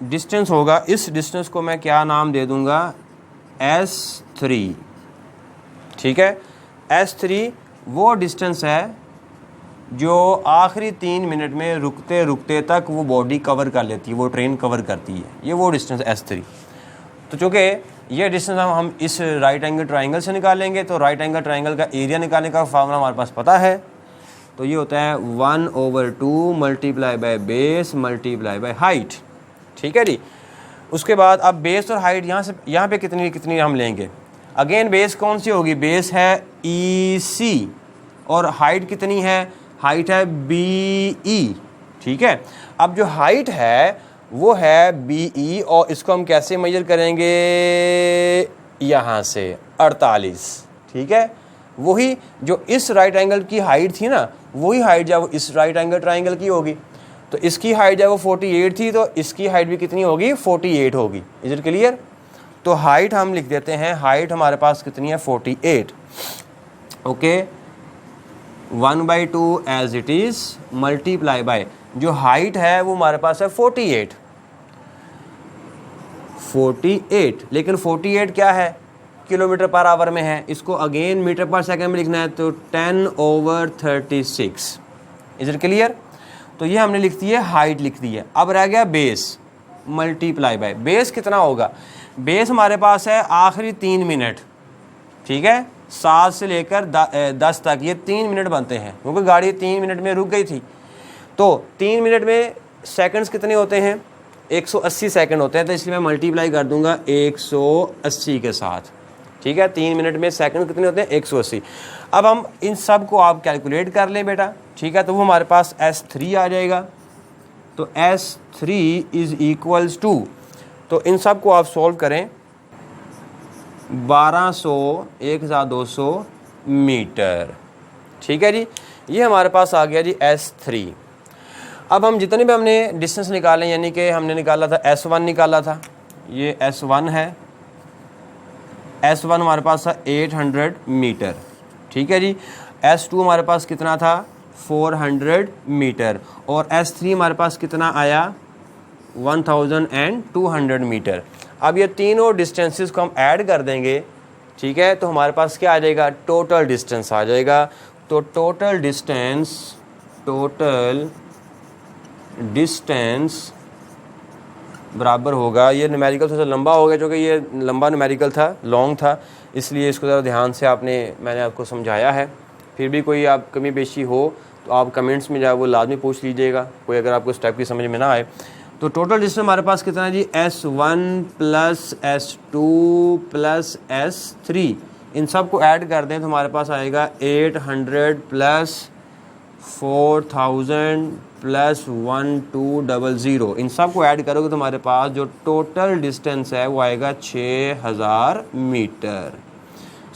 S1: डिस्टेंस होगा, इस डिस्टेंस को मैं क्या नाम दे दूंगा? S3। ठीक है, S3 वो डिस्टेंस है जो आखिरी 3 मिनट में रुकते रुकते तक वो बॉडी कवर कर लेती है, वो ट्रेन कवर करती है, ये वो डिस्टेंस S3। तो चूँकि ये डिस्टेंस हम इस राइट एंगल ट्रायंगल से निकालेंगे, तो राइट एंगल ट्रायंगल का एरिया निकालने का फार्मूला हमारे पास पता है, तो ये होता है 1/2 multiply by base multiply by height. ठीक है जी। उसके बाद अब बेस और हाइट यहाँ पे कितनी हम लेंगे? अगेन बेस कौन सी होगी? बेस है EC, और हाइट कितनी है? हाइट है BE। ठीक है, अब जो हाइट है वो है BE, और इसको हम कैसे मेजर करेंगे? यहाँ से 48। ठीक है, वही जो इस राइट एंगल की हाइट थी ना, वही हाइट जो है वो इस राइट एंगल ट्राइंगल की होगी। तो इसकी हाइट जो है वो 48 थी, तो इसकी हाइट भी कितनी होगी, 48 होगी। Is it clear? तो हाइट हम लिख देते हैं, हाइट हमारे पास कितनी है, 48। Okay, 1/2 as it is multiply by जो हाइट है वो हमारे पास है 48। लेकिन 48 क्या है, किलोमीटर पर आवर में है। इसको अगेन मीटर पर सेकंड में लिखना है, तो 10/36। Is it clear? तो ये हमने लिख दी है, हाइट लिख दी है। अब रह गया बेस, मल्टीप्लाई बाय बेस कितना होगा। बेस हमारे पास है आखिरी 3 मिनट, ठीक है, 7 से लेकर 10 तक ये 3 मिनट बनते हैं, क्योंकि गाड़ी 3 मिनट में रुक गई थी। तो 3 मिनट में सेकंड्स कितने होते हैं, 180 सेकंड होते हैं, तो इसलिए मैं मल्टीप्लाई कर दूंगा 180 के साथ, ठीक है। 3 मिनट में सेकंड कितने होते हैं, 180। अब हम इन सब को आप कैलकुलेट कर लें बेटा, ठीक है। तो वो हमारे पास S3 आ जाएगा। तो S3 इज इक्वल्स टू, तो इन सब को आप सॉल्व करें, 1200 मीटर, ठीक है जी। ये हमारे पास आ गया जी S3। अब हम जितने भी हमने डिस्टेंस निकालें, यानी कि हमने निकाला था S1 निकाला था, ये S1 है, S1 हमारे पास था 800 मीटर, ठीक है जी। S2 हमारे पास कितना था, 400 मीटर, और S3 हमारे पास कितना आया, 1200 मीटर। अब ये तीनों डिस्टेंसेस को हम ऐड कर देंगे, ठीक है, तो हमारे पास क्या आ जाएगा, टोटल डिस्टेंस आ जाएगा। तो टोटल डिस्टेंस बराबर होगा, ये न्यूमेरिकल थोड़ा सा लंबा हो गया, क्योंकि ये लंबा न्यूमेरिकल था, लॉन्ग था, इसलिए इसको ज़रा ध्यान से मैंने आपको समझाया है। फिर भी कोई आप कमी पेशी हो तो आप कमेंट्स में जाए वो लाजमी पूछ लीजिएगा, कोई अगर आपको स्टेप की समझ में ना आए। तो टोटल डिस्टेंस हमारे पास कितना है जी, S1 + S2 + S3, इन सब को ऐड कर दें तो हमारे पास आएगा 800 + 4000 + 1200। इन सब को ऐड करोगे तो हमारे पास जो टोटल डिस्टेंस है वो आएगा 6000 metre.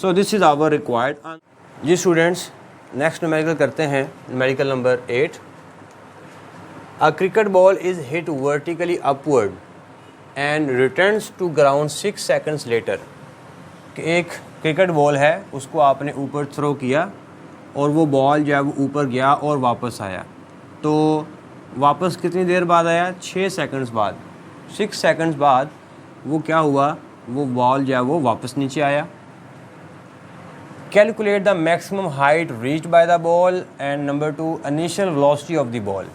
S1: So this is our required. जी स्टूडेंट्स, नेक्स्ट न्यूमेरिकल करते हैं, numerical number 8। A cricket ball is hit vertically upward and returns to ground 6 seconds later. एक क्रिकेट बॉल है, उसको आपने ऊपर थ्रो किया और वो बॉल जो है वो ऊपर गया और वापस आया। तो वापस कितनी देर बाद आया, 6 सेकंड्स बाद। 6 सेकंड्स बाद वो क्या हुआ, वो बॉल जो है वो वापस नीचे आया। Calculate the maximum height reached by the ball and number 2 initial velocity of the ball.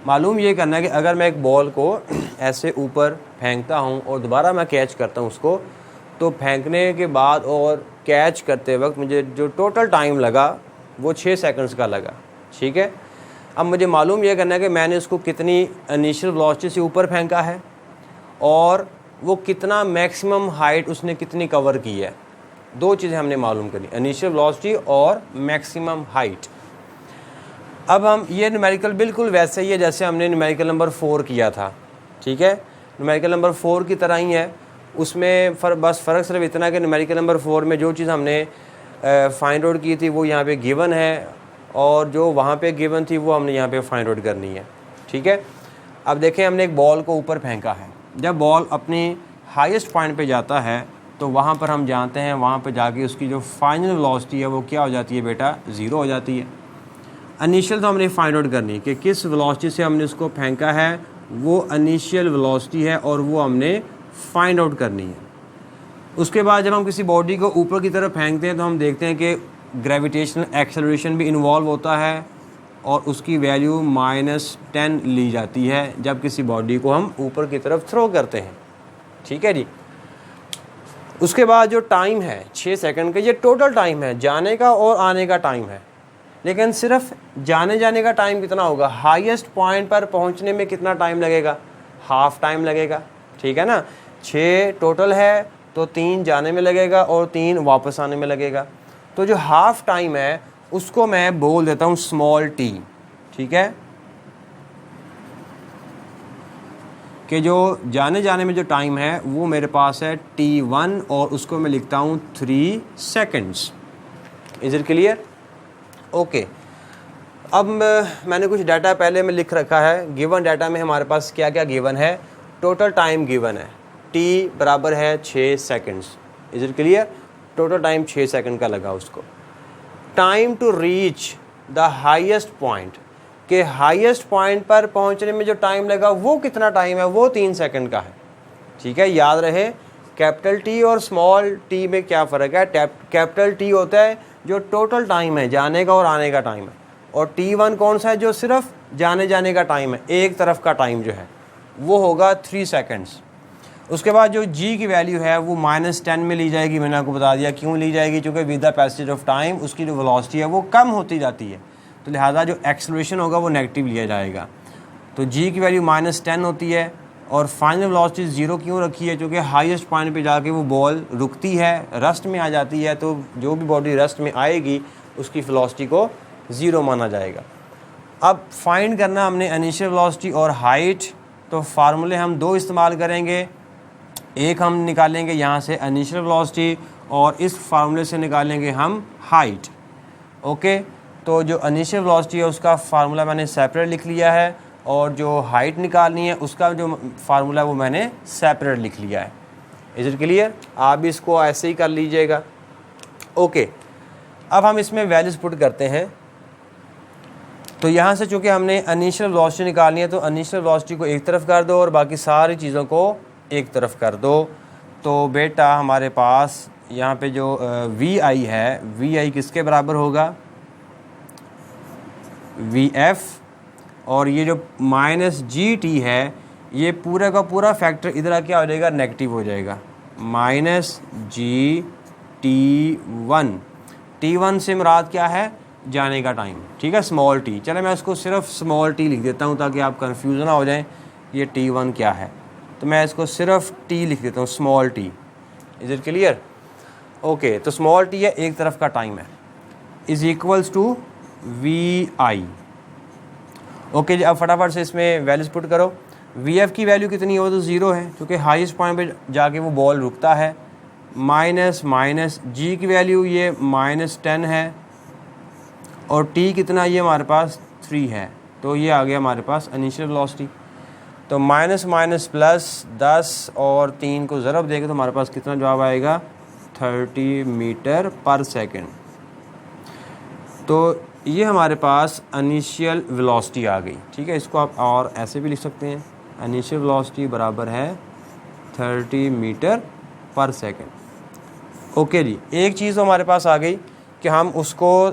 S1: मालूम ये करना है कि अगर मैं एक बॉल को ऐसे ऊपर फेंकता हूँ और दोबारा मैं कैच करता हूँ उसको, तो फेंकने के बाद और कैच करते वक्त मुझे जो टोटल टाइम लगा वो 6 सेकंड्स का लगा, ठीक है। अब मुझे मालूम यह करना है कि मैंने उसको कितनी इनिशियल वेलोसिटी से ऊपर फेंका है और वो कितना मैक्सिमम हाइट उसने कितनी कवर की है। दो चीज़ें हमने मालूम करनी, इनिशियल वेलोसिटी और मैक्सिमम हाइट। अब हम ये न्यूमेरिकल बिल्कुल वैसे ही है जैसे हमने न्यूमेरिकल नंबर 4 किया था, ठीक है। न्यूमेरिकल नंबर 4 की तरह ही है, उसमें बस फ़र्क सिर्फ इतना कि न्यूमेरिकल नंबर 4 में जो चीज़ हमने फाइंड आउट की थी वो यहाँ पे गिवन है, और जो वहाँ पे गिवन थी वो हमने यहाँ पे फाइंड आउट करनी है, ठीक है। अब देखें, हमने एक बॉल को ऊपर फेंका है। जब बॉल अपनी हाईएस्ट पॉइंट पे जाता है तो वहाँ पर हम जानते हैं, वहाँ पे जाके उसकी जो फाइनल वेलोसिटी है वो क्या हो जाती है बेटा, 0 हो जाती है। इनिशियल तो हमने फाइंड आउट करनी कि किस वेलोसिटी से हमने उसको फेंका है, वो इनिशियल वेलोसिटी है और वो हमने फाइंड आउट करनी है। उसके बाद जब हम किसी बॉडी को ऊपर की तरफ फेंकते हैं तो हम देखते हैं कि ग्रेविटेशनल एक्सेलरेशन भी इन्वॉल्व होता है और उसकी वैल्यू -10 ली जाती है जब किसी बॉडी को हम ऊपर की तरफ थ्रो करते हैं, ठीक है जी। उसके बाद जो टाइम है 6 सेकंड का, ये टोटल टाइम है, जाने का और आने का टाइम है। लेकिन सिर्फ जाने का टाइम कितना होगा, हाईएस्ट पॉइंट पर पहुंचने में कितना टाइम लगेगा, हाफ टाइम लगेगा, ठीक है ना। 6 टोटल है तो 3 जाने में लगेगा और 3 वापस आने में लगेगा। तो जो हाफ टाइम है उसको मैं बोल देता हूँ स्मॉल t, ठीक है, कि जो जाने में जो टाइम है वो मेरे पास है t1 और उसको मैं लिखता हूँ 3 seconds. Is it clear? Okay. अब मैंने कुछ डाटा पहले में लिख रखा है। गिवन डाटा में हमारे पास क्या क्या गिवन है, टोटल टाइम गिवन है, t बराबर है 6 seconds. Is it clear? Total time 6 second का लगा उसको। Time to reach the highest point, के हाईएस्ट पॉइंट पर पहुंचने में जो टाइम लगा वो कितना टाइम है, वो 3 सेकंड का है। ठीक है, याद रहे कैपिटल टी और स्मॉल टी में क्या फ़र्क है। कैपिटल टी होता है जो टोटल टाइम है, जाने का और आने का टाइम है, और T1 कौन सा है, जो सिर्फ जाने का टाइम है, एक तरफ का टाइम जो है वो होगा 3 सेकंड्स। उसके बाद जो G की वैल्यू है वो -10 में ली जाएगी। मैंने आपको बता दिया क्यों ली जाएगी, क्योंकि with the passage of time उसकी जो वेलोसिटी है वो कम होती जाती है, तो लिहाजा जो एक्सेलरेशन होगा वो नेगेटिव लिया जाएगा। तो G की वैल्यू -10 होती है, और फाइनल वेलोसिटी 0 क्यों रखी है, क्योंकि हाईएस्ट पॉइंट पे जाके वो बॉल रुकती है, रस्ट में आ जाती है, तो जो भी बॉडी रस्ट में आएगी उसकी वेलोसिटी को 0 माना जाएगा। अब फाइंड करना हमने इनिशियल वेलोसिटी और हाइट, तो फार्मूले हम 2 इस्तेमाल करेंगे। एक हम निकालेंगे यहाँ से इनिशियल वेलोसिटी, और इस फार्मूले से निकालेंगे हम हाइट। ओके, तो जो इनिशियल वेलोसिटी है उसका फार्मूला मैंने सेपरेट लिख लिया है, और जो हाइट निकालनी है उसका जो फार्मूला वो मैंने सेपरेट लिख लिया है। Is it clear? आप भी इसको ऐसे ही कर लीजिएगा। ओके, अब हम इसमें वैल्यूज पुट करते हैं। तो यहाँ से चूँकि हमने इनिशियल वेलोसिटी निकालनी है, तो इनिशियल वेलोसिटी को एक तरफ कर दो और बाकी सारी चीज़ों को एक तरफ कर दो। तो बेटा हमारे पास यहाँ पे जो VI है, VI किसके बराबर होगा, VF, और ये जो -GT है ये पूरा का पूरा फैक्टर इधर क्या हो जाएगा, नेगेटिव हो जाएगा, -GT1। T1 से मुराद क्या है, जाने का टाइम। ठीक है, स्मॉल t। चले मैं इसको सिर्फ स्मॉल t लिख देता हूँ ताकि आप कंफ्यूज ना हो जाएं ये T1 क्या है, तो मैं इसको सिर्फ t लिख देता हूँ, small t। Is it clear? Okay, तो स्मॉल t है, एक तरफ का टाइम है, is equals to VI। Okay जी, अब फटाफट से इसमें वैल्यूज पुट करो। VF की वैल्यू कितनी हो, तो 0 है क्योंकि हाईएस्ट पॉइंट पे जाके वो बॉल रुकता है। माइनस G की वैल्यू ये -10 है, और T कितना, ये हमारे पास 3 है, तो ये आ गया हमारे पास इनिशियल वेलोसिटी। तो -10 और 3 को ज़रब देंगे तो हमारे पास कितना जवाब आएगा, 30 मीटर पर सेकेंड। तो ये हमारे पास इनिशियल वेलोसिटी आ गई। ठीक है, इसको आप और ऐसे भी लिख सकते हैं, इनिशियल वेलोसिटी बराबर है 30 मीटर पर सेकेंड। ओके जी, एक चीज़ तो हमारे पास आ गई कि हम उसको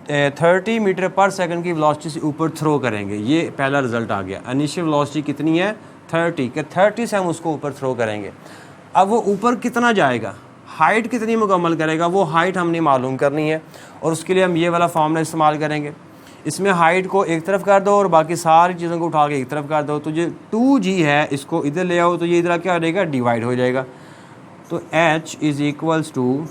S1: 30 मीटर पर सेकंड की वेलोसिटी से ऊपर थ्रो करेंगे। ये पहला रिजल्ट आ गया। इनिशियल वेलोसिटी कितनी है, 30 के 30 से हम उसको ऊपर थ्रो करेंगे। अब वो ऊपर कितना जाएगा, हाइट कितनी मुकम्मल करेगा, वो हाइट हमने मालूम करनी है, और उसके लिए हम ये वाला फार्मूला इस्तेमाल करेंगे। इसमें हाइट को एक तरफ कर दो और बाकी सारी चीज़ों को उठा के एक तरफ कर दो, तो जो 2G है इसको इधर ले आओ, तो ये इधर क्या हो जाएगा, डिवाइड हो जाएगा। तो H is equals to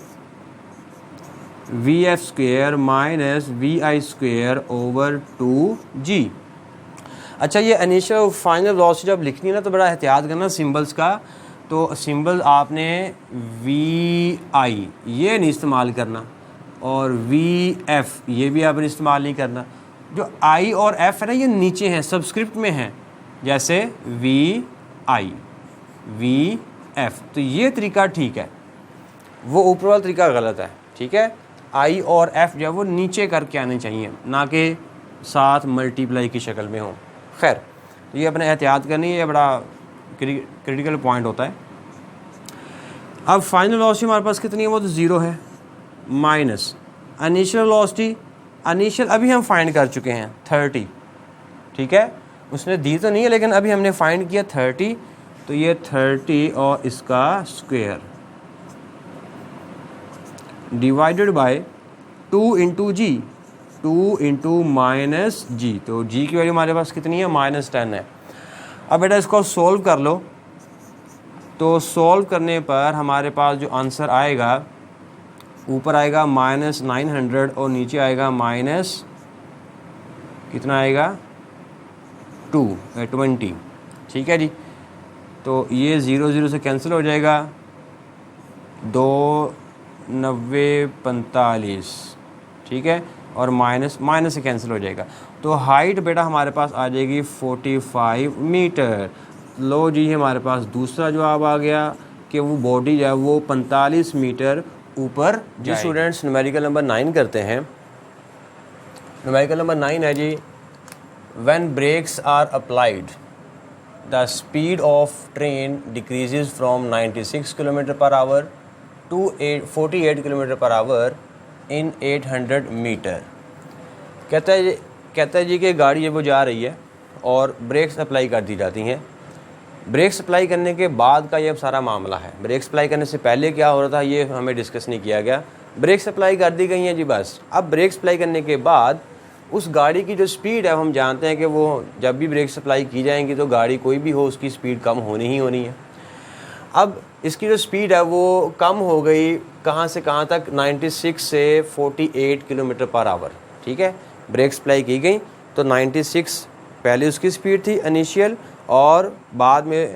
S1: VF square minus VI square over 2G। अच्छा, ये इनिशियल फाइनल वेलोसिटी जब लिखनी है ना तो बड़ा एहतियात करना सिंबल्स का। तो सिंबल आपने VI ये नहीं इस्तेमाल करना, और VF ये भी आपने इस्तेमाल नहीं करना। जो I और F है ना ये नीचे हैं, सबस्क्रिप्ट में हैं, जैसे VI VF, तो ये तरीका ठीक है, वो ऊपर वाला तरीका गलत है। ठीक है, I और F जो है वो नीचे करके आने चाहिए, ना कि साथ मल्टीप्लाई की शक्ल में हो। खैर, तो ये अपने एहतियात करनी है, बड़ा क्रिटिकल पॉइंट होता है। अब फाइनल वेलोसिटी हमारे पास कितनी है, वो तो 0 है, माइनस इनिशियल वेलोसिटी। इनिशियल अभी हम फाइंड कर चुके हैं 30। ठीक है, उसने दी तो नहीं है लेकिन अभी हमने फाइंड किया 30, तो ये 30 और इसका square divided by 2 into G, 2 into minus G। तो G की वैल्यू हमारे पास कितनी है, -10 है। अब बेटा इसको सॉल्व कर लो, तो सॉल्व करने पर हमारे पास जो आंसर आएगा, ऊपर आएगा -900 और नीचे आएगा माइनस कितना आएगा, 20। ठीक है जी, तो ये 0 0 से कैंसिल हो जाएगा, 2 90 45। ठीक है, और माइनस माइनस से कैंसिल हो जाएगा। तो हाइट बेटा हमारे पास आ जाएगी 45 मीटर। लो जी हमारे पास दूसरा जवाब आ गया कि वो बॉडी जो है वो 45 मीटर ऊपर जी। स्टूडेंट्स न्यूमेरिकल नंबर 9 करते हैं। न्यूमेरिकल नंबर 9 है जी, when brakes are applied the speed of train decreases from 96 kilometre per hour to 48 kilometre per hour in 800 metre. कहता है जी कि गाड़ी जब वो जा रही है और ब्रेक्स अप्लाई कर दी जाती हैं। ब्रेक्स अप्लाई करने के बाद का ये अब सारा मामला है। ब्रेक्स अप्लाई करने से पहले क्या हो रहा था ये हमें डिस्कस नहीं किया गया। ब्रेक्स अप्लाई कर दी गई हैं जी बस। अब ब्रेक्स अप्लाई करने के बाद उस गाड़ी की जो स्पीड है हम जानते हैं कि वो जब भी ब्रेक्स अप्लाई की जाएंगी तो गाड़ी कोई भी हो उसकी स्पीड कम होनी ही होनी है। अब इसकी जो स्पीड है वो कम हो गई कहाँ से कहाँ तक, 96 से 48 किलोमीटर पर आवर। ठीक है, ब्रेक्स अप्लाई की गई तो 96 पहले उसकी स्पीड थी इनिशियल, और बाद में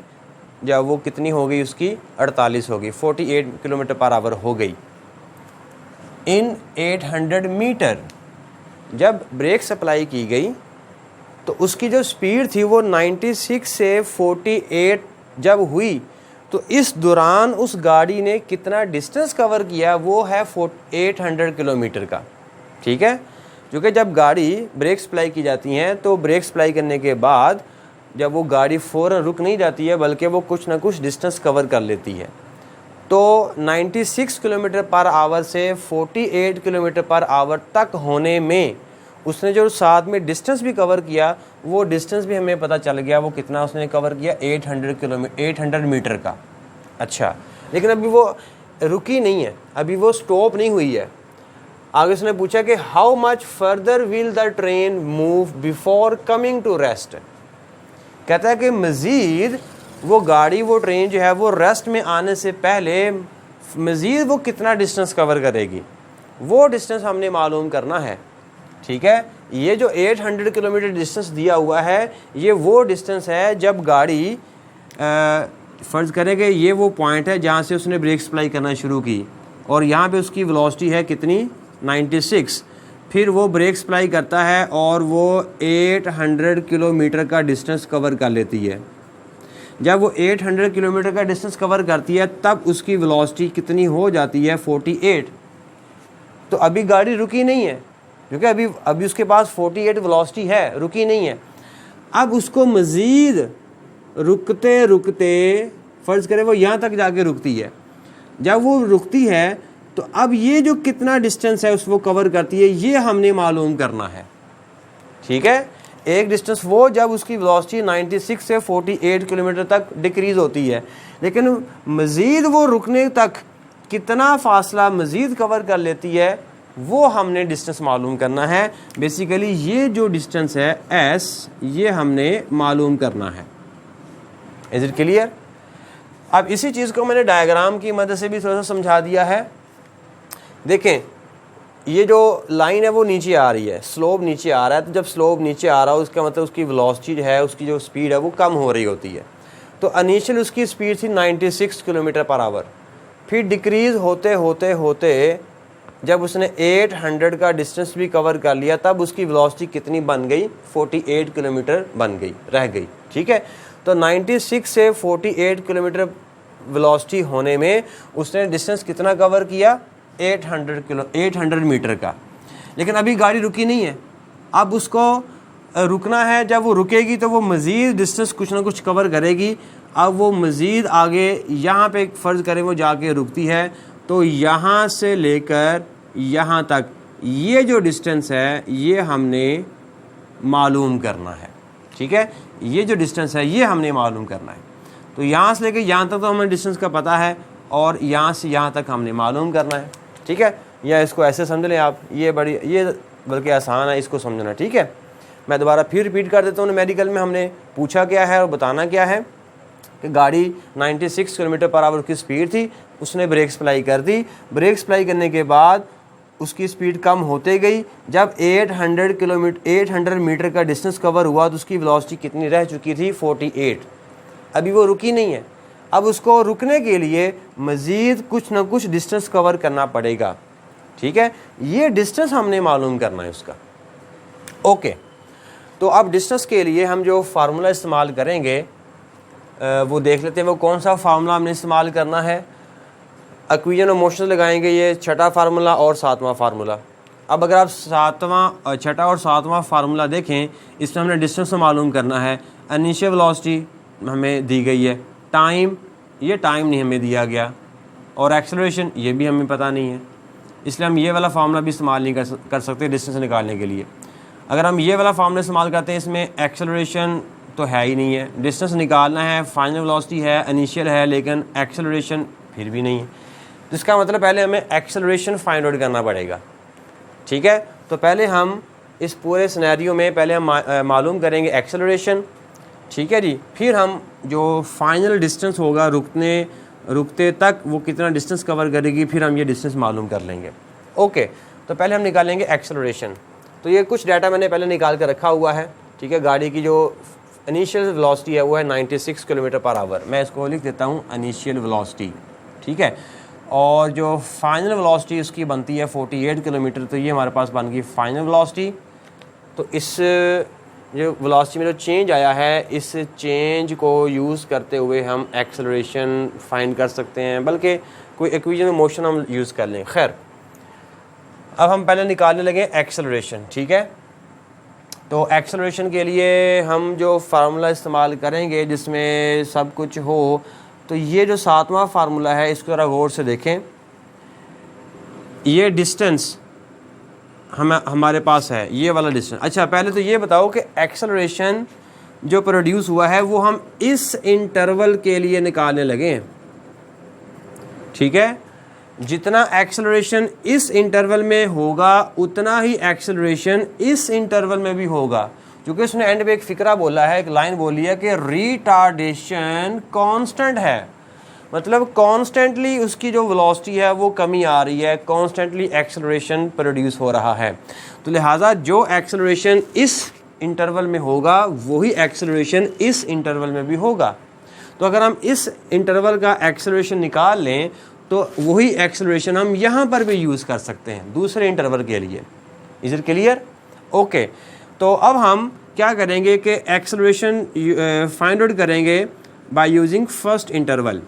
S1: जब वो कितनी हो गई उसकी 48 हो गई, 48 किलोमीटर पर आवर हो गई इन 800 मीटर। जब ब्रेक्स अप्लाई की गई तो उसकी जो स्पीड थी वो 96 से 48 जब हुई तो इस दौरान उस गाड़ी ने कितना डिस्टेंस कवर किया, वो है 800 किलोमीटर का। ठीक है, क्योंकि जब गाड़ी ब्रेक्स अप्लाई की जाती हैं तो ब्रेक्स अप्लाई करने के बाद जब वो गाड़ी फ़ौरन रुक नहीं जाती है बल्कि वो कुछ ना कुछ डिस्टेंस कवर कर लेती है। तो 96 किलोमीटर पर आवर से 48 किलोमीटर पर आवर तक होने में उसने जो साथ में डिस्टेंस भी कवर किया वो डिस्टेंस भी हमें पता चल गया वो कितना उसने कवर किया, 800 मीटर का। अच्छा, लेकिन अभी वो रुकी नहीं है, अभी वो स्टॉप नहीं हुई है। आगे उसने पूछा कि how much further will the train move before coming to rest. कहता है कि मज़ीद वो गाड़ी वो ट्रेन जो है वो रेस्ट में आने से पहले मज़ीद वो कितना डिस्टेंस कवर करेगी, वो डिस्टेंस हमने मालूम करना है। ठीक है, ये जो 800 किलोमीटर डिस्टेंस दिया हुआ है ये वो डिस्टेंस है जब गाड़ी फ़र्ज़ करें कि ये वो पॉइंट है जहाँ से उसने ब्रेक अप्लाई करना शुरू की और यहाँ पे उसकी वेलोसिटी है कितनी, 96। फिर वो ब्रेक अप्लाई करता है और वो 800 किलोमीटर का डिस्टेंस कवर कर लेती है। जब वो 800 किलोमीटर का डिस्टेंस कवर करती है तब उसकी वेलोसिटी कितनी हो जाती है, 48। तो अभी गाड़ी रुकी नहीं है क्योंकि अभी उसके पास 48 वेलोसिटी है, रुकी नहीं है। अब उसको मज़ीद रुकते रुकते फ़र्ज़ करें वो यहाँ तक जाके रुकती है। जब वो रुकती है तो अब ये जो कितना डिस्टेंस है उस वो कवर करती है ये हमने मालूम करना है। ठीक है, एक डिस्टेंस वो जब उसकी वेलोसिटी 96 से 48 किलोमीटर तक डिक्रीज़ होती है, लेकिन मज़ीद वो रुकने तक कितना फ़ासला मज़ीद कवर कर लेती है वो हमने डिस्टेंस मालूम करना है। बेसिकली ये जो डिस्टेंस है s ये हमने मालूम करना है। Is it clear? अब इसी चीज़ को मैंने डायग्राम की मदद से भी थोड़ा सा समझा दिया है। देखें ये जो लाइन है वो नीचे आ रही है, स्लोप नीचे आ रहा है। तो जब स्लोप नीचे आ रहा है उसका मतलब उसकी वेलोसिटी जो है उसकी जो स्पीड है वो कम हो रही होती है। तो इनिशियल उसकी स्पीड थी 96 किलोमीटर पर आवर, फिर डिक्रीज़ होते होते होते जब उसने 800 का डिस्टेंस भी कवर कर लिया तब उसकी वेलोसिटी कितनी बन गई, 48 किलोमीटर बन गई, रह गई। ठीक है, तो 96 से 48 किलोमीटर वेलोसिटी होने में उसने डिस्टेंस कितना कवर किया, 800 मीटर का। लेकिन अभी गाड़ी रुकी नहीं है, अब उसको रुकना है। जब वो रुकेगी तो वो मज़ीद डिस्टेंस कुछ ना कुछ कवर करेगी। अब वो मज़ीद आगे यहाँ पे फ़र्ज़ करें वो जाके रुकती है तो यहाँ से लेकर यहाँ तक ये जो डिस्टेंस है ये हमने मालूम करना है। ठीक है, ये जो डिस्टेंस है ये हमने मालूम करना है। तो यहाँ से लेकर यहाँ तक तो हमें डिस्टेंस का पता है और यहाँ से यहाँ तक हमने मालूम करना है। ठीक है, या इसको ऐसे समझ लें आप, ये बल्कि आसान है इसको समझना। ठीक है, मैं दोबारा फिर रिपीट कर देता हूँ। न्यूमेरिकल में हमने पूछा क्या है और बताना क्या है कि गाड़ी 96 किलोमीटर पर आवर की स्पीड थी, उसने ब्रेक्स अप्लाई कर दी। ब्रेक्स अप्लाई करने के बाद उसकी स्पीड कम होते गई। जब 800 मीटर का डिस्टेंस कवर हुआ तो उसकी वेलोसिटी कितनी रह चुकी थी, 48। अभी वो रुकी नहीं है, अब उसको रुकने के लिए मज़ीद कुछ ना कुछ डिस्टेंस कवर करना पड़ेगा। ठीक है, ये डिस्टेंस हमने मालूम करना है उसका। ओके, तो अब डिस्टेंस के लिए हम जो फार्मूला इस्तेमाल करेंगे वो देख लेते हैं। वो कौन सा फार्मूला हमने इस्तेमाल करना है। इक्वेशन ऑफ मोशन लगाएंगे, ये छठा फार्मूला और सातवां फार्मूला। अब अगर आप छठा और सातवां फार्मूला देखें, इसमें हमने डिस्टेंस मालूम करना है। इनिशियल वेलोसिटी हमें दी गई है, टाइम, ये टाइम नहीं हमें दिया गया, और एक्सेलरेशन ये भी हमें पता नहीं है, इसलिए हम ये वाला फार्मूला भी इस्तेमाल नहीं कर सकते डिस्टेंस निकालने के लिए। अगर हम ये वाला फार्मूला इस्तेमाल करते हैं, इसमें एक्सेलरेशन तो है ही नहीं है, डिस्टेंस निकालना है, फाइनल वेलोसिटी है, इनिशियल है, लेकिन एक्सेलरेशन फिर भी नहीं है। तो इसका मतलब पहले हमें एक्सेलरेशन फाइंड आउट करना पड़ेगा। ठीक है, तो पहले हम इस पूरे सिनेरियो में पहले हम मालूम करेंगे एक्सेलरेशन। ठीक है जी, फिर हम जो फाइनल डिस्टेंस होगा रुकते तक वो कितना डिस्टेंस कवर करेगी, फिर हम ये डिस्टेंस मालूम कर लेंगे। ओके, तो पहले हम निकालेंगे एक्सेलरेशन। तो ये कुछ डाटा मैंने पहले निकाल कर रखा हुआ है। ठीक है, गाड़ी की जो इनिशियल वेलोसिटी है वो है 96 किलोमीटर पर आवर। मैं इसको लिख देता हूँ इनिशियल वेलोसिटी। ठीक है, और जो फाइनल वेलोसिटी उसकी बनती है 48 किलोमीटर। तो ये हमारे पास बन गई फाइनल वेलोसिटी। तो इस जो वेलोसिटी में जो चेंज आया है, इस चेंज को यूज़ करते हुए हम एक्सेलरेशन फाइंड कर सकते हैं, बल्कि कोई इक्वेशन ऑफ मोशन हम यूज़ कर लें। खैर, अब हम पहले निकालने लगे एक्सेलरेशन। ठीक है, तो एक्सेलरेशन के लिए हम जो फार्मूला इस्तेमाल करेंगे जिसमें सब कुछ हो, तो ये जो सातवां फार्मूला है इसको ज़रा गौर से देखें। ये डिस्टेंस हमारे पास है, ये वाला डिस्टेंस। अच्छा, पहले तो ये बताओ कि एक्सेलरेशन जो प्रोड्यूस हुआ है वो हम इस इंटरवल के लिए निकालने लगे। ठीक है, जितना एक्सेलरेशन इस इंटरवल में होगा उतना ही एक्सेलरेशन इस इंटरवल में भी होगा, क्योंकि उसने एंड पे एक फिक्रा बोला है, एक लाइन बोली है कि रिटार्डेशन कांस्टेंट है। मतलब कॉन्स्टेंटली उसकी जो वेलोसिटी है वो कमी आ रही है, कॉन्स्टेंटली एक्सेलरेशन प्रोड्यूस हो रहा है। तो लिहाजा जो एक्सेलरेशन इस इंटरवल में होगा वही एक्सेलरेशन इस इंटरवल में भी होगा। तो अगर हम इस इंटरवल का एक्सेलरेशन निकाल लें तो वही एक्सेलरेशन हम यहाँ पर भी यूज़ कर सकते हैं दूसरे इंटरवल के लिए। Is it clear? ओके, तो अब हम क्या करेंगे कि एक्सेलरेशन फाइंड आउट करेंगे बाय यूजिंग फर्स्ट इंटरवल।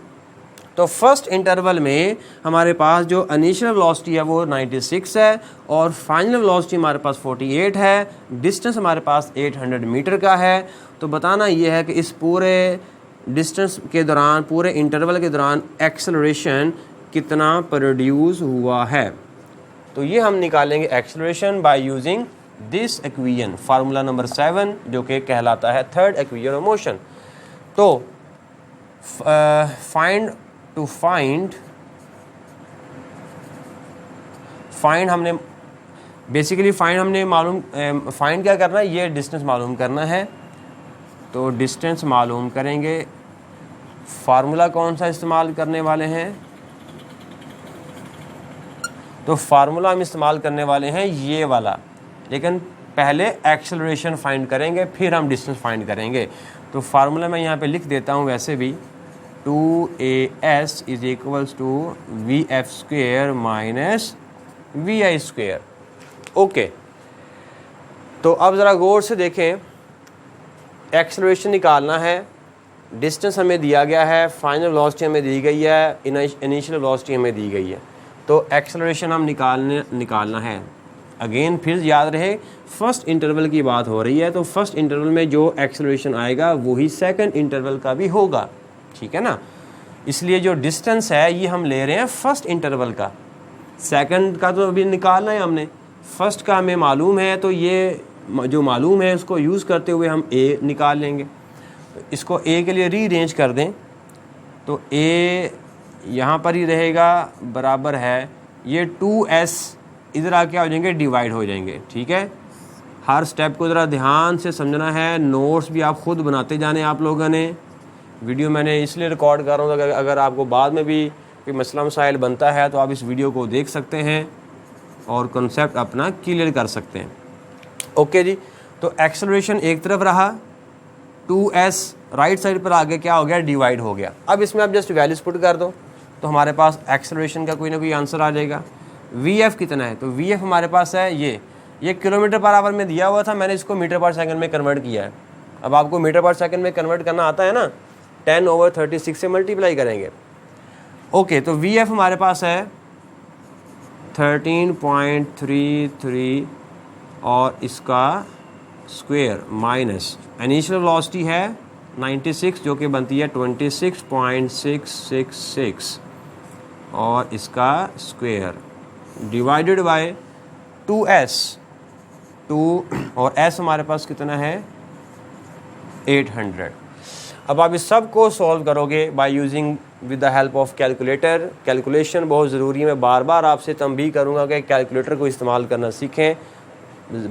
S1: तो फर्स्ट इंटरवल में हमारे पास जो इनिशियल वेलोसिटी है वो 96 है और फाइनल वेलोसिटी हमारे पास 48 है। डिस्टेंस हमारे पास 800 मीटर का है। तो बताना ये है कि इस पूरे डिस्टेंस के दौरान, पूरे इंटरवल के दौरान एक्सेलरेशन कितना प्रोड्यूस हुआ है। तो ये हम निकालेंगे acceleration by using this equation, formula number 7, जो कि कहलाता है थर्ड इक्वेशन ऑफ मोशन। तो फाइंड हमने बेसिकली फाइंड क्या करना है, ये डिस्टेंस मालूम करना है। तो डिस्टेंस मालूम करेंगे, फार्मूला कौन सा इस्तेमाल करने वाले हैं, तो फार्मूला हम इस्तेमाल करने वाले हैं ये वाला, लेकिन पहले एक्सेलरेशन फाइंड करेंगे फिर हम डिस्टेंस फाइंड करेंगे। तो फार्मूला मैं यहाँ पे लिख देता हूँ वैसे भी, 2as is equals to vf² minus vi²। Okay, तो अब ज़रा गौर से देखें, एक्सेलरेशन निकालना है, डिस्टेंस हमें दिया गया है, फाइनल वेलोसिटी हमें दी गई है, इनिशियल वेलोसिटी हमें दी गई है। तो एक्सेलरेशन हम निकालना है। अगेन फिर याद रहे फर्स्ट इंटरवल की बात हो रही है, तो फर्स्ट इंटरवल में जो एक्सेलरेशन आएगा वही सेकंड इंटरवल का भी होगा। ठीक है ना, इसलिए जो डिस्टेंस है ये हम ले रहे हैं फर्स्ट इंटरवल का, सेकंड का तो अभी निकालना है हमने, फर्स्ट का हमें मालूम है, तो ये जो मालूम है उसको यूज़ करते हुए हम ए निकाल लेंगे। तो इसको ए के लिए रीअरेंज कर दें, तो ए यहाँ पर ही रहेगा, बराबर है ये 2s, इधर आके आ जाएंगे, डिवाइड हो जाएंगे। ठीक है, हर स्टेप को ज़रा ध्यान से समझना है, नोट्स भी आप ख़ुद बनाते जाने आप लोगों ने। वीडियो मैंने इसलिए रिकॉर्ड कर रहा हूँ अगर आपको बाद में भी कोई मसला मसाइल बनता है तो आप इस वीडियो को देख सकते हैं और कॉन्सेप्ट अपना क्लियर कर सकते हैं। ओके जी, तो एक्सेलरेशन एक तरफ रहा, 2s राइट साइड पर आगे क्या हो गया, डिवाइड हो गया। अब इसमें आप जस्ट वैल्यूज पुट कर दो तो हमारे पास एक्सेलरेशन का कोई ना कोई आंसर आ जाएगा। वी एफ कितना है, तो वी एफ हमारे पास है ये किलोमीटर पर आवर में दिया हुआ था, मैंने इसको मीटर पर सेकंड में कन्वर्ट किया है। अब आपको मीटर पर सेकंड में कन्वर्ट करना आता है ना, 10/36 से मल्टीप्लाई करेंगे। ओके, तो वी एफ हमारे पास है 13.33 और इसका स्क्वायर माइनस इनिशियल वेलोसिटी है 96 जो कि बनती है 26.666 और इसका स्क्वायर डिवाइडेड बाय 2s, 2 और s हमारे पास कितना है 800। अब आप इस सब को सॉल्व करोगे by using with the help of calculator. Calculation बहुत ज़रूरी है, मैं बार बार आपसे तंबीह करूँगा कि कैलकुलेटर को इस्तेमाल करना सीखें,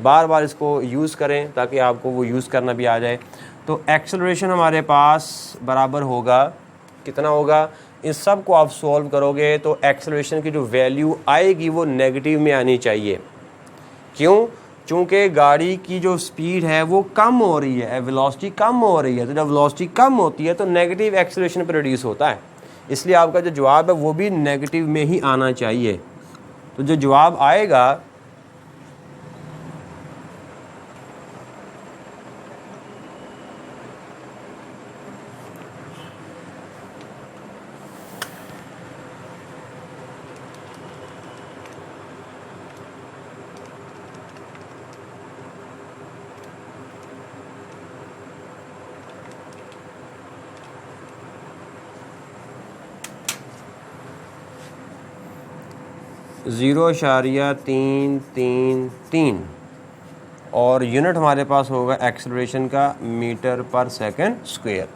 S1: बार बार इसको यूज़ करें ताकि आपको वो यूज़ करना भी आ जाए। तो एक्सेलरेशन हमारे पास बराबर होगा, कितना होगा, इस सब को आप सॉल्व करोगे तो एक्सेलरेशन की जो वैल्यू आएगी वो नेगेटिव में आनी चाहिए। क्यों? चूँकि गाड़ी की जो स्पीड है वो कम हो रही है, वेलोसिटी कम हो रही है, तो जब वेलोसिटी कम होती है तो नेगेटिव एक्सेलरेशन प्रोड्यूस होता है, इसलिए आपका जो जवाब है वो भी नेगेटिव में ही आना चाहिए। तो जो जवाब आएगा ज़ीरो इशारिया 333 और यूनिट हमारे पास होगा एक्सेलरेशन का मीटर पर सेकंड स्क्वायर।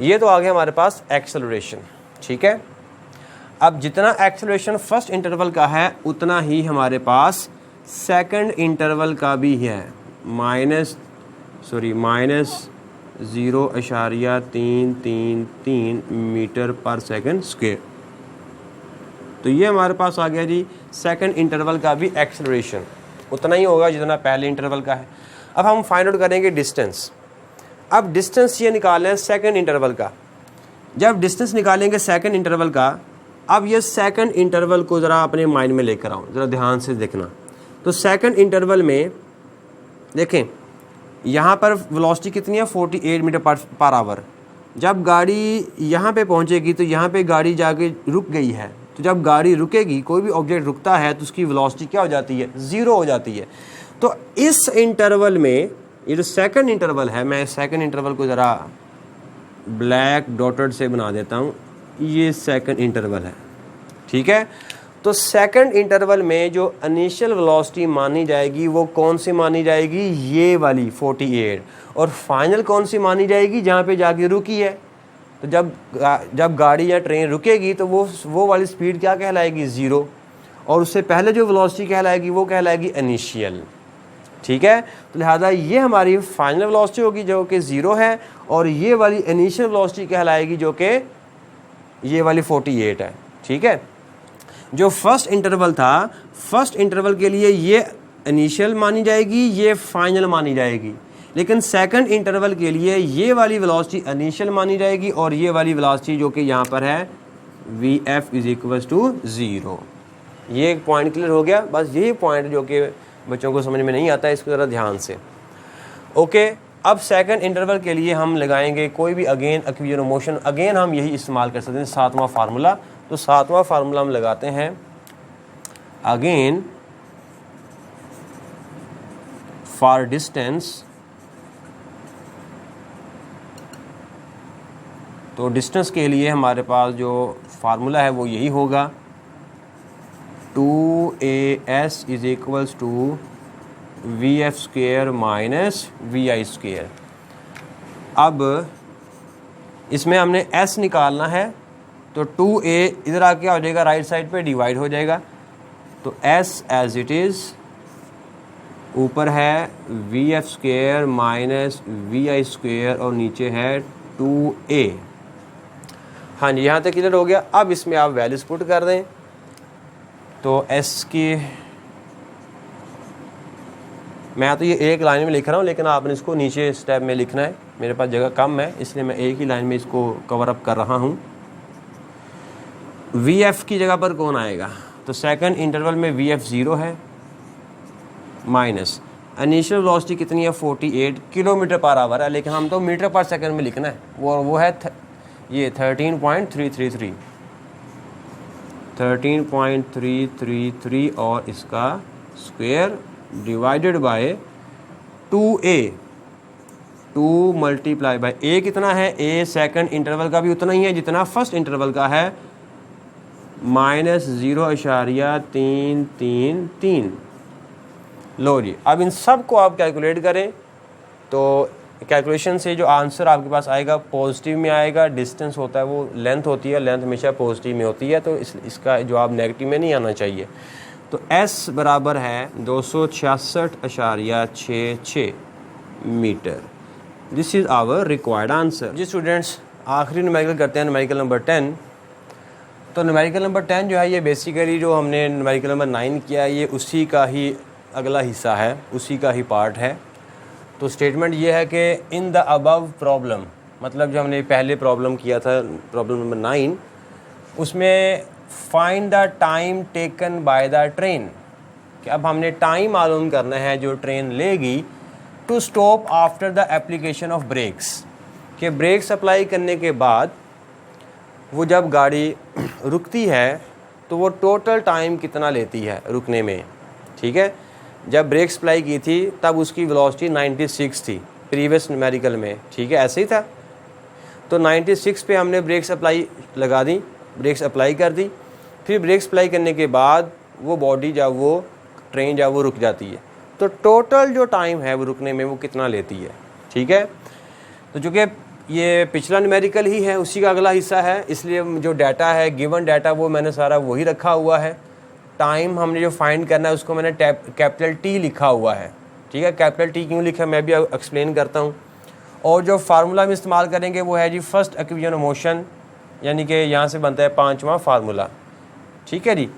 S1: ये तो आ गया हमारे पास एक्सेलरेशन, ठीक है। अब जितना एक्सेलरेशन फर्स्ट इंटरवल का है उतना ही हमारे पास सेकंड इंटरवल का भी है, माइनस 0.333 मीटर पर सेकंड स्क्वायर। तो ये हमारे पास आ गया जी सेकंड इंटरवल का भी एक्सेलरेशन, उतना ही होगा जितना पहले इंटरवल का है। अब हम फाइंड आउट करेंगे डिस्टेंस। अब डिस्टेंस ये निकालें सेकंड इंटरवल का। जब डिस्टेंस निकालेंगे सेकंड इंटरवल का, अब ये सेकंड इंटरवल को ज़रा अपने माइंड में लेकर आओ, ज़रा ध्यान से देखना। तो सेकंड इंटरवल में देखें यहाँ पर वेलोसिटी कितनी है 48 मीटर पर आवर। जब गाड़ी यहाँ पे पहुँचेगी तो यहाँ पे गाड़ी जाके रुक गई है, तो जब गाड़ी रुकेगी, कोई भी ऑब्जेक्ट रुकता है तो उसकी वेलोसिटी क्या हो जाती है, 0 हो जाती है। तो इस इंटरवल में ये जो सेकंड इंटरवल है, मैं सेकंड इंटरवल को ज़रा ब्लैक डॉटेड से बना देता हूँ, ये सेकंड इंटरवल है, ठीक है। तो सेकंड इंटरवल में जो इनिशियल वेलोसिटी मानी जाएगी वो कौन सी मानी जाएगी, ये वाली 48, और फाइनल कौन सी मानी जाएगी, जहाँ पे जाके रुकी है। तो जब गाड़ी या ट्रेन रुकेगी तो वो वाली स्पीड क्या कहलाएगी, 0, और उससे पहले जो वेलोसिटी कहलाएगी वो कहलाएगी इनिशियल, ठीक है। तो लिहाजा ये हमारी फाइनल वेलोसिटी होगी जो कि 0 है, और ये वाली इनिशियल वेलोसिटी कहलाएगी जो कि ये वाली 48 है, ठीक है। जो फर्स्ट इंटरवल था, फर्स्ट इंटरवल के लिए ये इनिशियल मानी जाएगी, ये फाइनल मानी जाएगी, लेकिन सेकंड इंटरवल के लिए ये वाली वेलोसिटी इनिशियल मानी जाएगी और ये वाली वेलोसिटी जो कि यहाँ पर है Vf = 0। ये एक पॉइंट क्लियर हो गया। बस यही पॉइंट जो कि बच्चों को समझ में नहीं आता है, इसको ज़रा ध्यान से। ओके, अब सेकंड इंटरवल के लिए हम लगाएंगे कोई भी अगेन एक्विजन मोशन, अगेन हम यही इस्तेमाल कर सकते हैं, 7वां फार्मूला। तो 7वां फार्मूला हम लगाते हैं अगेन फॉर डिस्टेंस। तो डिस्टेंस के लिए हमारे पास जो फार्मूला है वो यही होगा, 2as = Vf² - Vi²। अब इसमें हमने s निकालना है, तो 2a इधर आके आ जाएगा, राइट साइड पे डिवाइड हो जाएगा। तो s एज इट इज़ ऊपर है Vf² - Vi² और नीचे है 2a। हाँ जी, यहाँ तक क्लियर हो गया। अब इसमें आप वैल्यूज पुट कर दें। तो s की मैं तो ये एक लाइन में लिख रहा हूँ, लेकिन आपने इसको नीचे स्टेप में लिखना है। मेरे पास जगह कम है, इसलिए मैं एक ही लाइन में इसको कवर अप कर रहा हूँ। Vf की जगह पर कौन आएगा, तो सेकंड इंटरवल में VF 0 है माइनस इनिशियल वेलोसिटी कितनी है 48 किलोमीटर पर आवर है, लेकिन हम तो मीटर पर सेकंड में लिखना है, वो है ये 13.333 और इसका square divided by 2a, 2 multiply by a कितना है, a सेकंड इंटरवल का भी उतना ही है जितना फर्स्ट इंटरवल का है, -0.333। लो जी, अब इन सब को आप कैलकुलेट करें तो कैलकुलेशन से जो आंसर आपके पास आएगा पॉजिटिव में आएगा। डिस्टेंस होता है वो लेंथ होती है, लेंथ हमेशा पॉजिटिव में होती है, तो इसका जवाब नेगेटिव में नहीं आना चाहिए। तो S बराबर है 266.66 metre. This is our required answer. जी स्टूडेंट्स, आखिरी न्यूमेरिकल करते हैं, न्यूमेरिकल नंबर 10। तो न्यूमेरिकल नंबर 10 जो है ये बेसिकली जो हमने न्यूमेरिकल नंबर 9 किया है ये उसी का ही अगला हिस्सा है, उसी का ही पार्ट है। तो स्टेटमेंट ये है कि इन द अबव प्रॉब्लम, मतलब जो हमने पहले प्रॉब्लम किया था प्रॉब्लम नंबर 9, उसमें find the time taken by the train, कि अब हमने टाइम मालूम करना है जो ट्रेन लेगी to stop after the application of brakes, कि ब्रेक्स अप्लाई करने के बाद वो जब गाड़ी रुकती है तो वो टोटल टाइम कितना लेती है रुकने में। ठीक है, जब ब्रेक्स अप्लाई की थी तब उसकी वेलोसिटी 96 थी प्रीवियस न्यूमेरिकल में। ठीक है, ऐसे ही था। तो 96 पे हमने ब्रेक्स अप्लाई लगा दी, ब्रेक्स अप्लाई कर दी, फिर ब्रेक्स अप्लाई करने के बाद वो बॉडी जब वो ट्रेन जब वो रुक जाती है तो टोटल जो टाइम है वो रुकने में वो कितना लेती है। ठीक है, तो चूँकि ये पिछला न्यूमेरिकल ही है उसी का अगला हिस्सा है, इसलिए जो डाटा है गिवन डाटा वो मैंने सारा वही रखा हुआ है। टाइम हमने जो फाइंड करना है उसको मैंने कैपिटल T लिखा हुआ है। ठीक है, कैपिटल T क्यों लिखा है मैं भी एक्सप्लेन करता हूँ। और जो फार्मूला हम इस्तेमाल करेंगे वो है जी फर्स्ट इक्वेशन ऑफ मोशन, यानी कि यहाँ से बनता है 5वां फार्मूला। ठीक है जी।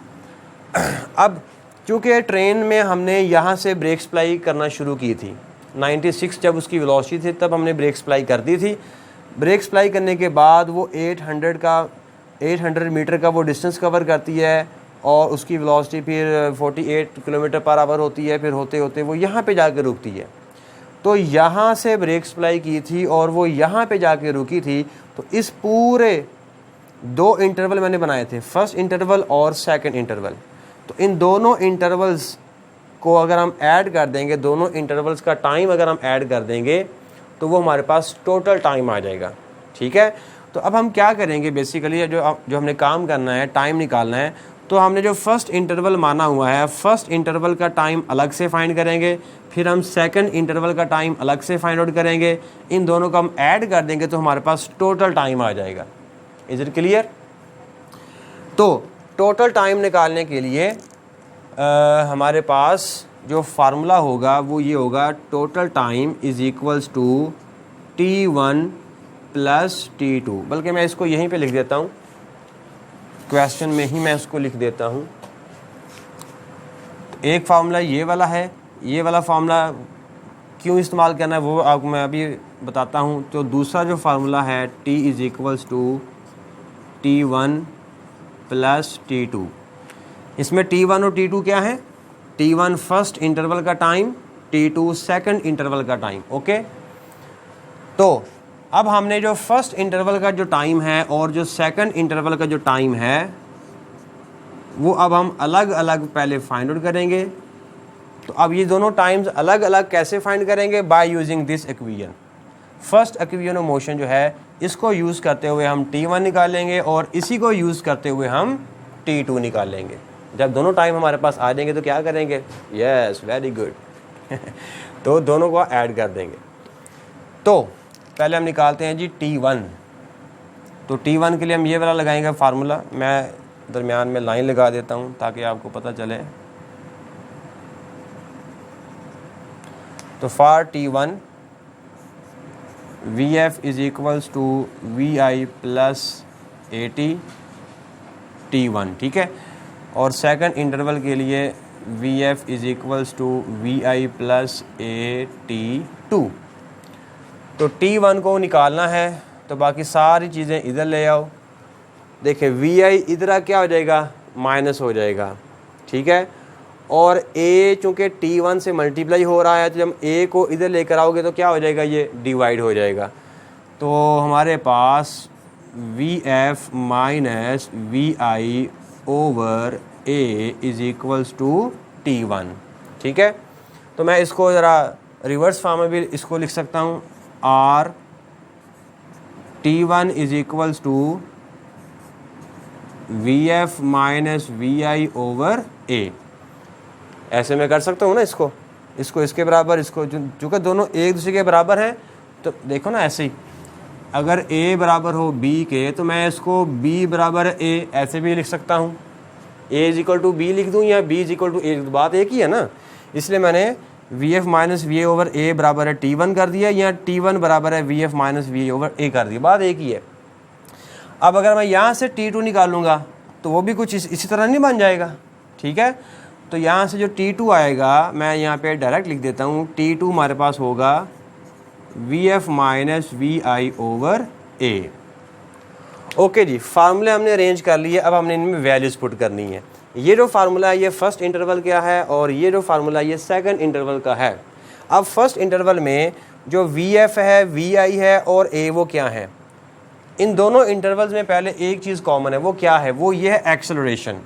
S1: अब चूँकि ट्रेन में हमने यहाँ से ब्रेक अप्लाई करना शुरू की थी, 96 जब उसकी वेलोसिटी थी तब हमने ब्रेक अप्लाई कर दी थी। ब्रेक अप्लाई करने के बाद वो 800 मीटर का वो डिस्टेंस कवर करती है और उसकी वेलोसिटी फिर 48 किलोमीटर पर आवर होती है, फिर होते होते वो यहाँ पे जाकर रुकती है। तो यहाँ से ब्रेक अप्लाई की थी और वो यहाँ पे जाके रुकी थी। तो इस पूरे 2 इंटरवल मैंने बनाए थे, फर्स्ट इंटरवल और सेकंड इंटरवल। तो इन दोनों इंटरवल्स को अगर हम ऐड कर देंगे, दोनों इंटरवल्स का टाइम अगर हम ऐड कर देंगे तो वो हमारे पास टोटल टाइम आ जाएगा। ठीक है, तो अब हम क्या करेंगे, बेसिकली जो हमने काम करना है, टाइम निकालना है, तो हमने जो फर्स्ट इंटरवल माना हुआ है, फर्स्ट इंटरवल का टाइम अलग से फाइंड करेंगे, फिर हम सेकंड इंटरवल का टाइम अलग से फाइंड आउट करेंगे, इन दोनों को हम ऐड कर देंगे तो हमारे पास टोटल टाइम आ जाएगा। Is it clear? तो टोटल टाइम निकालने के लिए हमारे पास जो फार्मूला होगा वो ये होगा, total time is equals to T1 plus T2। बल्कि मैं इसको यहीं पे लिख देता हूँ, क्वेश्चन में ही मैं उसको लिख देता हूँ। एक फार्मूला ये वाला है, ये वाला फार्मूला क्यों इस्तेमाल करना है वो आपको मैं अभी बताता हूँ। तो दूसरा जो फार्मूला है T is equals to T1 plus T2। इसमें T1 और T2 क्या है? T1 फर्स्ट इंटरवल का टाइम, T2 सेकंड इंटरवल का टाइम। ओके, तो अब हमने जो फर्स्ट इंटरवल का जो टाइम है और जो सेकंड इंटरवल का जो टाइम है वो अब हम अलग अलग पहले फाइंड आउट करेंगे। तो अब ये दोनों टाइम्स अलग अलग कैसे फाइंड करेंगे? By using this equation. First equation of motion जो है इसको यूज़ करते हुए हम T1 निकालेंगे और इसी को यूज़ करते हुए हम T2 निकालेंगे। जब दोनों टाइम हमारे पास आ जाएंगे तो क्या करेंगे? Yes, very good. तो दोनों को ऐड कर देंगे। तो पहले हम निकालते हैं जी T1। तो T1 के लिए हम ये वाला लगाएंगे फार्मूला। मैं दरमियान में लाइन लगा देता हूँ ताकि आपको पता चले। तो for T1 VF is equals to VI plus AT T1। ठीक है, और सेकंड इंटरवल के लिए VF is equals to VI plus AT2। तो T1 को निकालना है तो बाकी सारी चीज़ें इधर ले आओ। देखिए VI इधर क्या हो जाएगा? माइनस हो जाएगा, ठीक है। और a चूँकि t1 से मल्टीप्लाई हो रहा है तो जब a को इधर लेकर आओगे तो क्या हो जाएगा, ये डिवाइड हो जाएगा। तो हमारे पास vf minus vi over a is equals to t1, ठीक है। तो मैं इसको ज़रा रिवर्स फॉर्म में भी इसको लिख सकता हूँ, r t1 is equals to vf minus vi over a। ऐसे मैं कर सकता हूँ ना इसको इसके बराबर, इसको चूँकि दोनों एक दूसरे के बराबर हैं तो देखो ना ऐसे ही, अगर a बराबर हो b के तो मैं इसको b बराबर a ऐसे भी लिख सकता हूँ, a is equal to b लिख दूँ या b is equal to a, बात एक ही है ना। इसलिए मैंने vf minus v over a बराबर है t1 कर दिया या t1 बराबर है vf minus v over a कर दिया, बात एक ही है। अब अगर मैं यहाँ से t2 निकालूंगा तो वो भी कुछ इसी तरह नहीं बन जाएगा, ठीक है। तो यहाँ से जो t2 आएगा मैं यहाँ पे डायरेक्ट लिख देता हूँ, t2 हमारे पास होगा vf minus vi over a। Okay जी, फार्मूले हमने अरेंज कर लिए, अब हमने इनमें वैल्यूज़ पुट करनी है। ये जो फार्मूला है ये फर्स्ट इंटरवल का है और ये जो फार्मूला ये सेकंड इंटरवल का है। अब फर्स्ट इंटरवल में जो vf है, vi है और a वो क्या है, इन दोनों इंटरवल्स में पहले एक चीज़ कॉमन है, वो क्या है, वो ये है एक्सेलरेशन।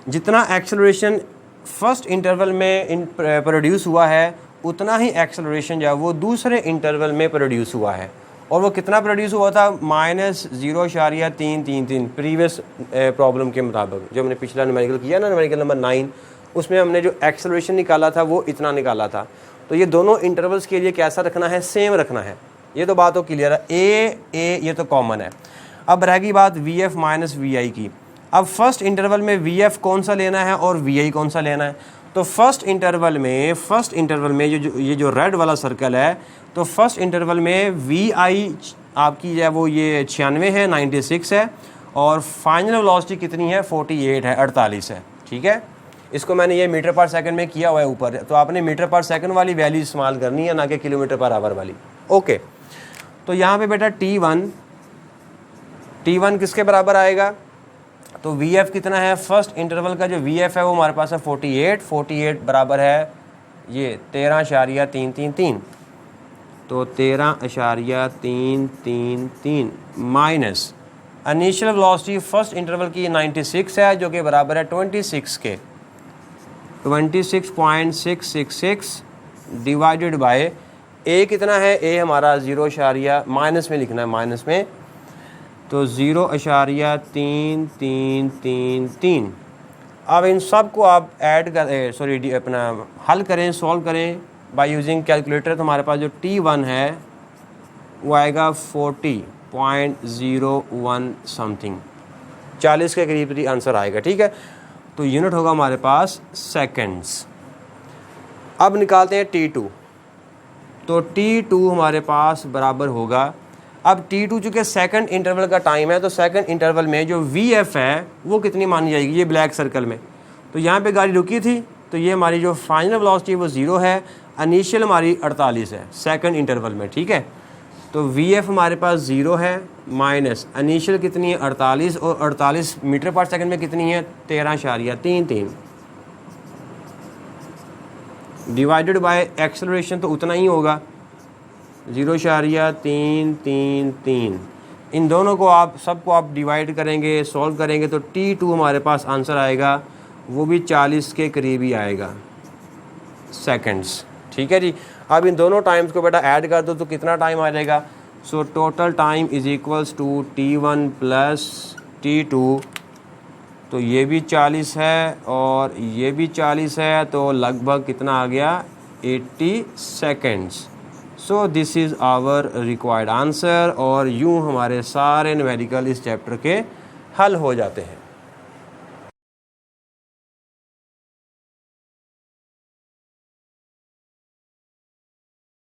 S1: जितना एक्सेलरेशन फर्स्ट इंटरवल में प्रोड्यूस हुआ है उतना ही एक्सेलरेशन जो है वो दूसरे इंटरवल में प्रोड्यूस हुआ है। और वो कितना प्रोड्यूस हुआ था, -0.333 प्रीवियस प्रॉब्लम के मुताबिक जो हमने पिछला न्यूमेरिकल किया ना, न्यूमेरिकल नंबर 9, उसमें हमने जो एक्सेलरेशन निकाला था वो इतना निकाला था। तो ये दोनों इंटरवल्स के लिए कैसा रखना है, सेम रखना है। ये तो बात तो क्लियर है, ए ये तो कॉमन है। अब रहेगी बात vf माइनस vi की। अब फर्स्ट इंटरवल में vf कौन सा लेना है और vi कौन सा लेना है। तो फर्स्ट इंटरवल में ये जो रेड वाला सर्कल है, तो फर्स्ट इंटरवल में vi आपकी जो है वो ये 96 है, 96 है और फाइनल वेलोसिटी कितनी है, 48 है, 48 है, ठीक है। इसको मैंने ये मीटर पर सेकंड में किया हुआ है ऊपर, तो आपने मीटर पर सेकंड वाली वैल्यू इस्तेमाल करनी है, ना कि किलोमीटर पर आवर वाली। ओके, तो यहाँ पे बेटा t1 किसके बराबर आएगा, तो vf कितना है, फर्स्ट इंटरवल का जो vf है वो हमारे पास है 48 बराबर है ये 13.333, तो 13.333 minus initial velocity first interval की 96 है जो कि बराबर है 26 के, 26.666 डिवाइडेड बाय a कितना है, a हमारा 0 माइनस में लिखना है, माइनस में, तो 0.3333। अब इन सब को आप ऐड कर अपना हल करें, सॉल्व करें बाय यूजिंग कैलकुलेटर, तो हमारे पास जो t1 है वो आएगा 40.01 समथिंग, 40 के करीब आंसर आएगा, ठीक है। तो यूनिट होगा हमारे पास सेकंड्स। अब निकालते हैं t2, तो t2 हमारे पास बराबर होगा, अब t2 चूँकि सेकंड इंटरवल का टाइम है तो सेकंड इंटरवल में जो vf है वो कितनी मानी जाएगी, ये ब्लैक सर्कल में, तो यहाँ पे गाड़ी रुकी थी तो ये हमारी जो फाइनल वेलोसिटी वो 0 है, इनिशियल हमारी 48 है सेकंड इंटरवल में, ठीक है। तो vf हमारे पास 0 है माइनस इनिशियल कितनी है 48, और 48 मीटर पर सेकंड में कितनी है 13.33 डिवाइडेड बाय एक्सेलरेशन, तो उतना ही होगा 0.333। इन दोनों को आप सबको आप डिवाइड करेंगे, सॉल्व करेंगे तो t2 हमारे पास आंसर आएगा वो भी 40 के करीब ही आएगा सेकंड्स, ठीक है जी। अब इन दोनों टाइम्स को बेटा ऐड कर दो तो कितना टाइम आ जाएगा, so total time is equals to t1 plus t2, तो ये भी 40 है और ये भी 40 है, तो लगभग कितना आ गया 80 seconds. So this is our required answer, और यूँ हमारे सारे न्यूमेरिकल इस चैप्टर के हल हो जाते हैं।